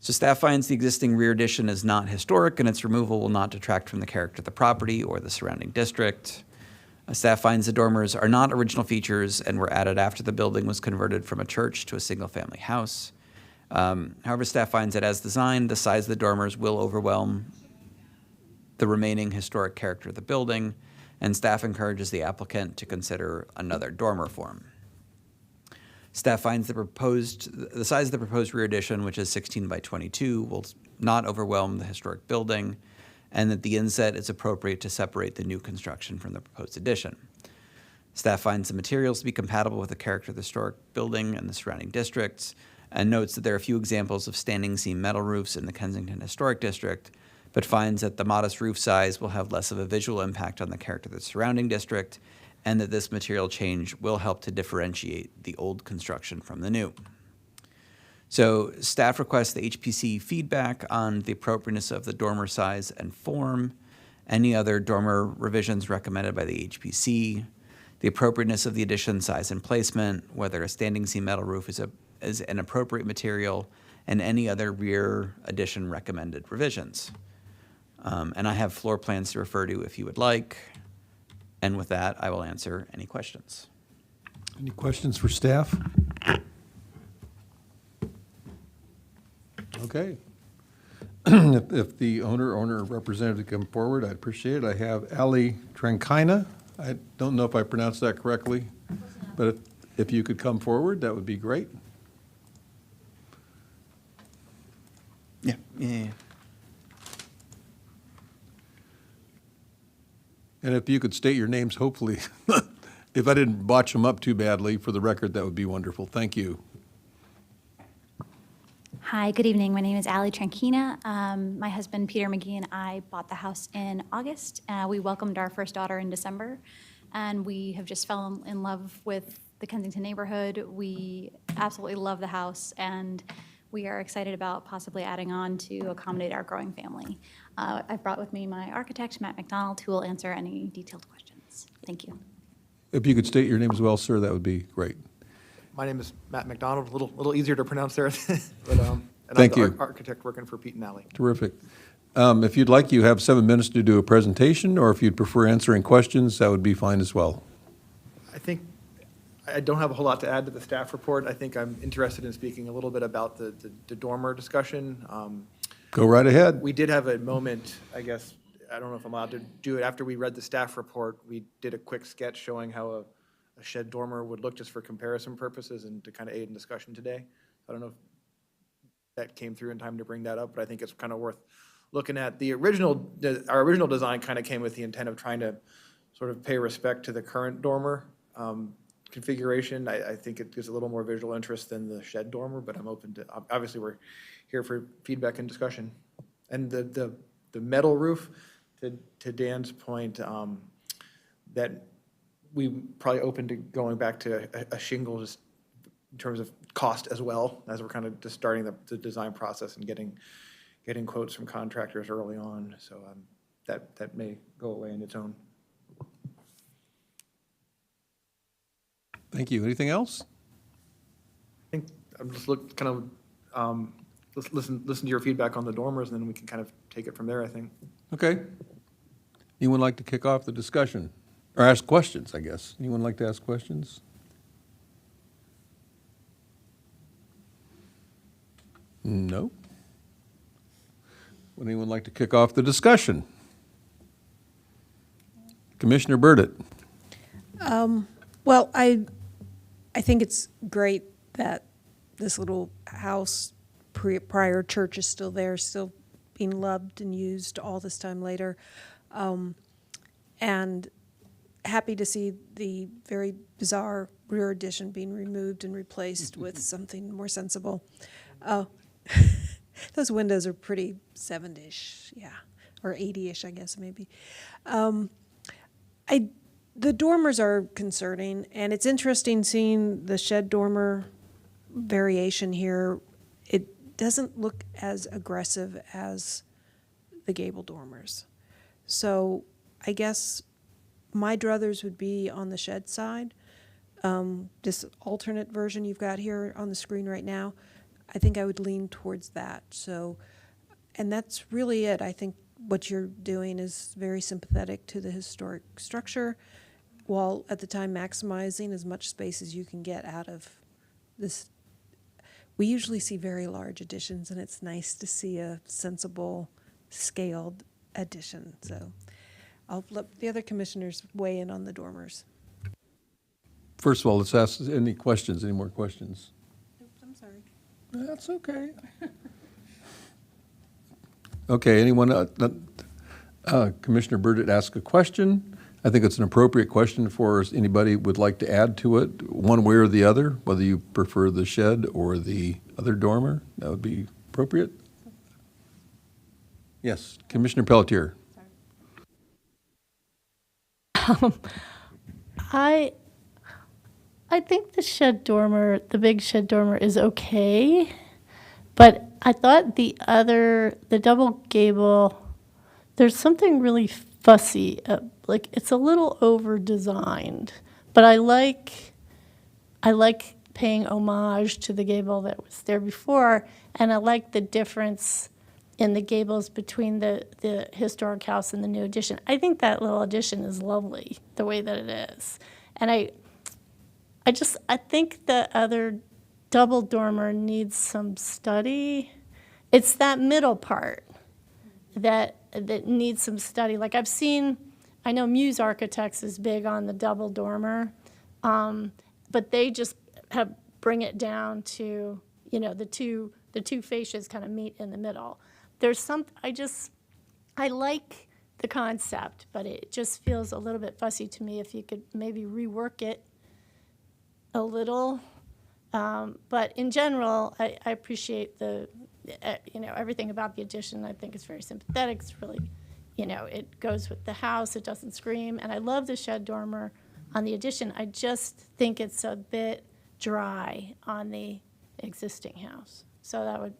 So staff finds the existing rear addition is not historic and its removal will not detract from the character of the property or the surrounding district. Staff finds the dormers are not original features and were added after the building was converted from a church to a single-family house. However, staff finds that as designed, the size of the dormers will overwhelm the remaining historic character of the building, and staff encourages the applicant to consider another dormer form. Staff finds the size of the proposed rear addition, which is 16 by 22, will not overwhelm the historic building, and that the inset is appropriate to separate the new construction from the proposed addition. Staff finds the materials to be compatible with the character of the historic building and the surrounding districts, and notes that there are a few examples of standing seam metal roofs in the Kensington Historic District, but finds that the modest roof size will have less of a visual impact on the character of the surrounding district, and that this material change will help to differentiate the old construction from the new. So staff requests the HPC feedback on the appropriateness of the dormer size and form, any other dormer revisions recommended by the HPC, the appropriateness of the addition size and placement, whether a standing seam metal roof is an appropriate material, and any other rear addition recommended revisions. And I have floor plans to refer to if you would like. And with that, I will answer any questions. Any questions for staff? Okay. If the owner representative come forward, I'd appreciate it. I have Ali Trankina. I don't know if I pronounced that correctly, but if you could come forward, that would be great. Yeah. And if you could state your names, hopefully, if I didn't botch them up too badly, for the record, that would be wonderful. Thank you. Hi, good evening. My name is Ali Trankina. My husband, Peter McGee, and I bought the house in August. We welcomed our first daughter in December, and we have just fallen in love with the Kensington neighborhood. We absolutely love the house, and we are excited about possibly adding on to accommodate our growing family. I've brought with me my architect, Matt McDonald, who will answer any detailed questions. Thank you. If you could state your name as well, sir, that would be great. My name is Matt McDonald, a little easier to pronounce there. But, and Thank I'm you. the architect working for Pete and Alley. Terrific. If you'd like, you have 7 minutes to do a presentation, or if you'd prefer answering questions, that would be fine as well. I think I don't have a whole lot to add to the staff report. I think I'm interested in speaking a little bit about the dormer discussion. Go right ahead. We did have a moment, I guess, I don't know if I'm allowed to do it. After we read the staff report, we did a quick sketch showing how a shed dormer would look just for comparison purposes and to kind of aid in discussion today. I don't know if that came through in time to bring that up, but I think it's kind of worth looking at. Our original design kind of came with the intent of trying to sort of pay respect to the current dormer configuration. I think it gives a little more visual interest than the shed dormer, but I'm open to, obviously we're here for feedback and discussion. And the metal roof, to Dan's point, that we probably open to going back to a shingle just in terms of cost as well, as we're kind of just starting the design process and getting quotes from contractors early on. So that may go away in its own. Thank you. Anything else? I think I'm just listen to your feedback on the dormers, and then we can kind of take it from there, I think. Okay. Anyone like to kick off the discussion? Or ask questions, I guess. Anyone like to ask questions? No. Would anyone like to kick off the discussion? Commissioner Burdett. Well, I think it's great that this little house, prior church is still there, still being loved and used all this time later. And happy to see the very bizarre rear addition being removed and replaced with something more sensible. Those windows are pretty 70-ish, yeah, or 80-ish, I guess, maybe. The dormers are concerning, and it's interesting seeing the shed dormer variation here. It doesn't look as aggressive as the gable dormers. So I guess my druthers would be on the shed side. This alternate version you've got here on the screen right now, I think I would lean towards that. So, and that's really it. I think what you're doing is very sympathetic to the historic structure, while at the time maximizing as much space as you can get out of this. We usually see very large additions, and it's nice to see a sensible, scaled addition. So I'll let the other commissioners weigh in on the dormers. First of all, let's ask any questions, any more questions? Oops, I'm sorry. That's okay. Okay, anyone, Commissioner Burdett asked a question. I think it's an appropriate question for us. Anybody would like to add to it, one way or the other, whether you prefer the shed or the other dormer, that would be appropriate. Yes, Commissioner Pelletier. I think the shed dormer, the big shed dormer, is okay, but I thought the double gable, there's something really fussy, like it's a little over-designed, but I like paying homage to the gable that was there before, and I like the difference in the gables between the historic house and the new addition. I think that little addition is lovely, the way that it is. And I think the other double dormer needs some study. It's that middle part that needs some study. Like I know Muse Architects is big on the double dormer, but they just bring it down to, the two fascias kind of meet in the middle. I like the concept, but it just feels a little bit fussy to me if you could maybe rework it a little. But in general, I appreciate everything about the addition. I think it's very sympathetic. It's really, it goes with the house. It doesn't scream. And I love the shed dormer on the addition. I just think it's a bit dry on the existing house. So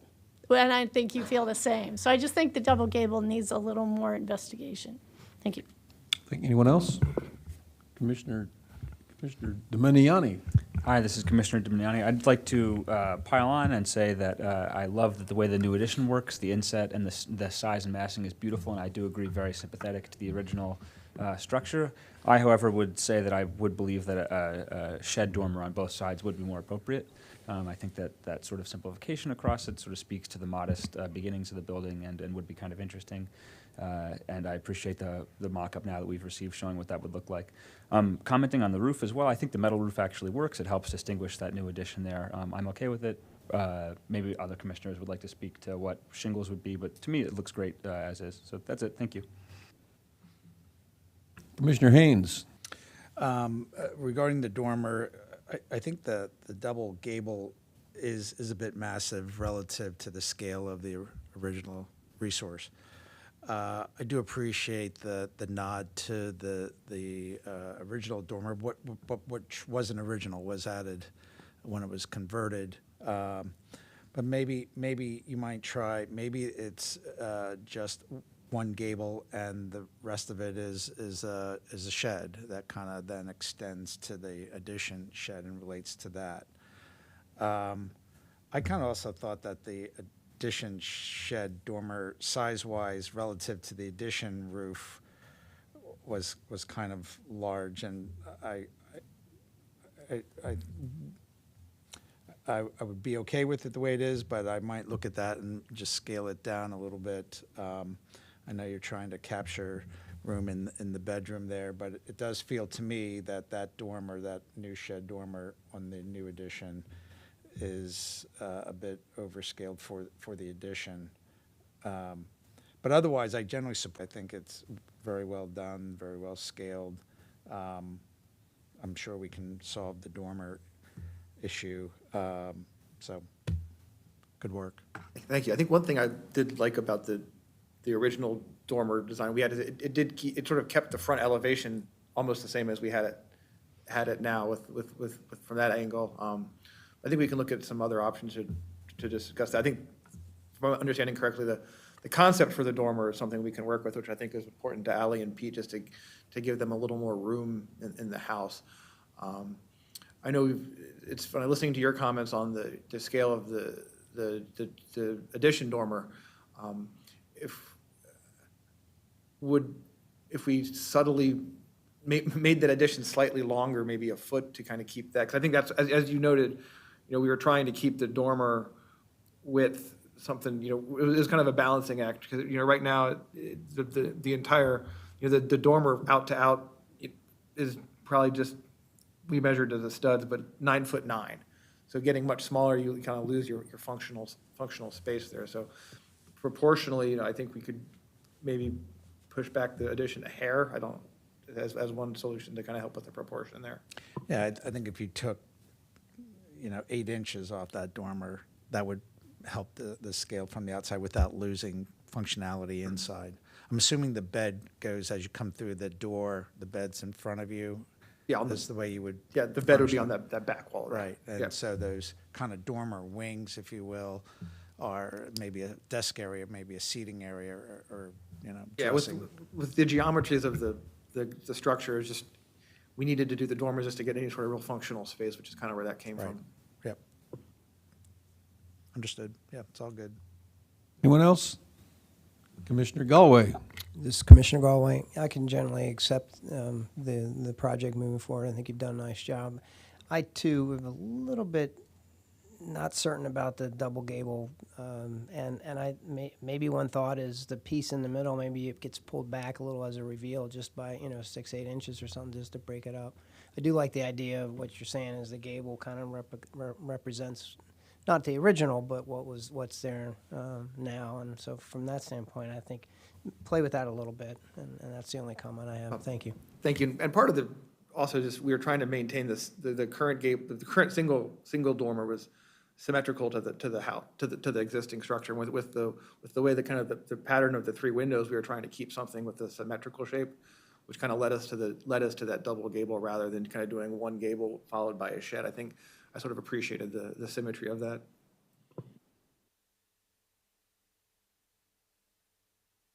and I think you feel the same. So I just think the double gable needs a little more investigation. Thank you. Anyone else? Commissioner Dominiani. Hi, this is Commissioner Dominiani. I'd like to pile on and say that I love that the way the new addition works. The inset and the size and massing is beautiful, and I do agree, very sympathetic to the original structure. I, however, would say that I would believe that a shed dormer on both sides would be more appropriate. I think that sort of simplification across it sort of speaks to the modest beginnings of the building and would be kind of interesting. And I appreciate the mock-up now that we've received showing what that would look like. Commenting on the roof as well, I think the metal roof actually works. It helps distinguish that new addition there. I'm okay with it. Maybe other commissioners would like to speak to what shingles would be, but to me it looks great as is. So that's it. Thank you. Commissioner Haynes. Regarding the dormer, I think the double gable is a bit massive relative to the scale of the original resource. I do appreciate the nod to the original dormer. What wasn't original was added when it was converted. But maybe you might try. Maybe it's just one gable and the rest of it is a shed that kind of then extends to the addition shed and relates to that. I kind of also thought that the addition shed dormer size-wise relative to the addition roof was kind of I would be okay with it the way it is, but I might look at that and just scale it down a little bit. I know you're trying to capture room in the bedroom there, but it does feel to me that that dormer, that new shed dormer on the new addition is a bit overscaled for the addition. But otherwise, I generally support, I think it's very well done, very well scaled. I'm sure we can solve the dormer issue. So, good work. Thank you. I think one thing I did like about the original dormer design we had is it sort of kept the front elevation almost the same as we had it now with from that angle. I think we can look at some other options to discuss that. I think, if I'm understanding correctly, the concept for the dormer is something we can work with, which I think is important to Ally and Pete, just to give them a little more room in the house. I know it's funny listening to your comments on the scale of the addition dormer. If we subtly made that addition slightly longer, maybe a foot to kind of keep that, because I think that's, as you noted, we were trying to keep the dormer width something, it was kind of a balancing act, because, right now, the entire, the dormer out to out is probably just, we measured as the studs, but 9'9". So getting much smaller, you kind of lose your functional space there. So proportionally, I think we could maybe push back the addition a hair. As one solution to kind of help with the proportion there. Yeah, I think if you took, 8 inches off that dormer, that would help the scale from the outside without losing functionality inside. I'm assuming the bed goes as you come through the door, the bed's in front of you. Yeah, That's the way you would. Yeah, the bed would be on that back wall. Right, and yeah. so those kind of dormer wings, if you will, are maybe a desk area, maybe a seating area, or Yeah, dressing. with the geometries of the structure, is just, we needed to do the dormers just to get any sort of real functional space, which is kind of where that came Right. from. Yep. Understood. Yeah, it's all good. Anyone else? Commissioner Galway. This is Commissioner Galway. I can generally accept the project moving forward. I think you've done a nice job. I, too, am a little bit not certain about the double gable, and maybe one thought is the piece in the middle, maybe it gets pulled back a little as a reveal just by 6-8 inches or something just to break it up. I do like the idea of what you're saying is the gable kind of represents not the original, but what's there now, and so from that standpoint, I think play with that a little bit, and that's the only comment I have. Thank you. Thank you. And part of the also just we were trying to maintain this the current gable, the current single dormer was symmetrical to the house, to the existing structure. With the way the pattern of the 3 windows, we were trying to keep something with the symmetrical shape, which kind of led us to that double gable rather than kind of doing one gable followed by a shed. I think I sort of appreciated the symmetry of that.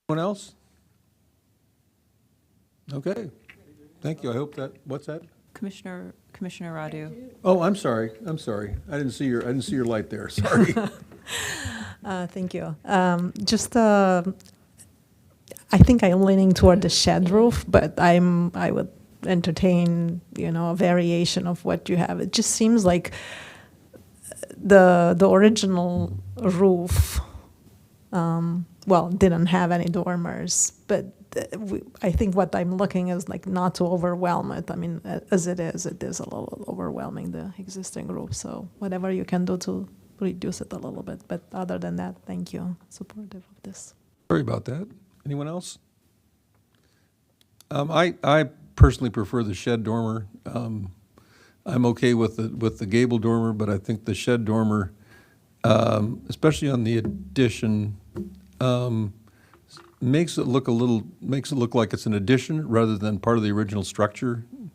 Anyone else? Okay. Thank you. I hope that, what's that? Commissioner Radu. Oh, I'm sorry. I didn't see your light there. Sorry. Thank you. I think I'm leaning toward the shed roof, but I would entertain, a variation of what you have. It just seems like the original roof, didn't have any dormers, but I think what I'm looking is like not to overwhelm it. I mean, as it is a little overwhelming, the existing roof. So whatever you can do to reduce it a little bit. But other than that, thank you. Supportive of this. Sorry about that. Anyone else? I personally prefer the shed dormer. I'm okay with the gable dormer, but I think the shed dormer, especially on the addition, makes it look like it's an addition rather than part of the original structure. And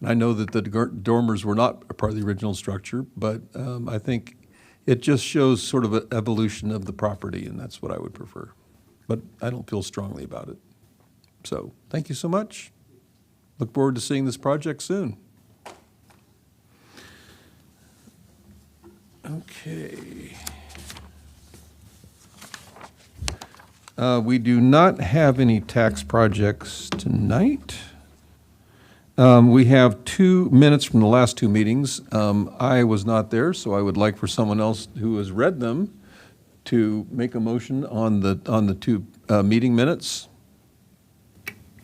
I know that the dormers were not a part of the original structure, but I think it just shows sort of an evolution of the property, and that's what I would prefer. But I don't feel strongly about it. So thank you so much. Look forward to seeing this project soon. Okay. We do not have any tax projects tonight. We have 2 minutes from the last 2 meetings. I was not there, so I would like for someone else who has read them to make a motion on the 2 meeting minutes.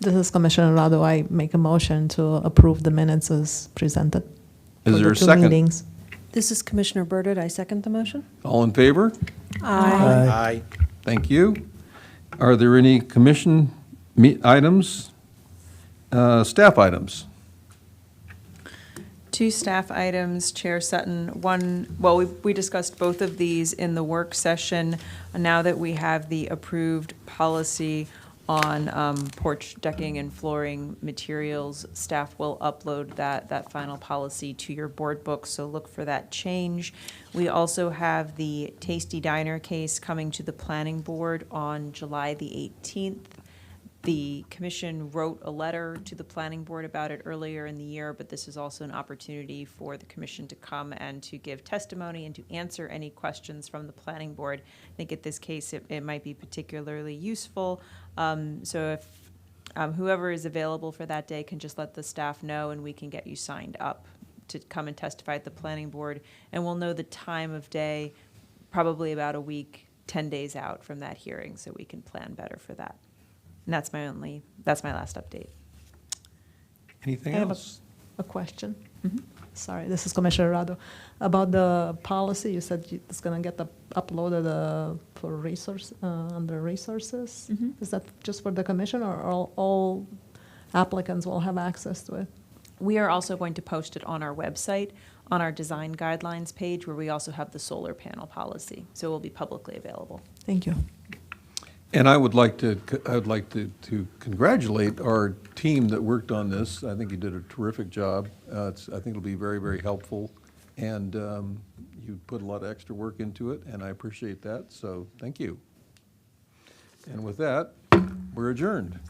This is Commissioner Rado. I make a motion to approve the minutes as presented. Is for there the a 2 second? meetings. This is Commissioner Burdett. I second the motion. All in favor? Aye. Thank you. Are there any commission items, staff items? 2 staff items, Chair Sutton. One, well, we discussed both of these in the work session. Now that we have the approved policy on porch decking and flooring materials, staff will upload that final policy to your board book, so look for that change. We also have the Tasty Diner case coming to the planning board on July the 18th. The commission wrote a letter to the planning board about it earlier in the year, but this is also an opportunity for the commission to come and to give testimony and to answer any questions from the planning board. I think at this case, it might be particularly useful. So if whoever is available for that day can just let the staff know, and we can get you signed up to come and testify at the planning board. And we'll know the time of day probably about a week, 10 days out from that hearing, so we can plan better for that. And that's my last update. Anything I have else? a question. Sorry, this is Commissioner Rado. About the policy, you said it's going to get uploaded for resource, under resources. Is that just for the commission, or all applicants will have access to it? We are also going to post it on our website, on our design guidelines page, where we also have the solar panel policy. So it will be publicly available. Thank you. And I would like to congratulate our team that worked on this. I think you did a terrific job. I think it'll be very, very helpful. And you put a lot of extra work into it, and I appreciate that. So thank you. And with that, we're adjourned.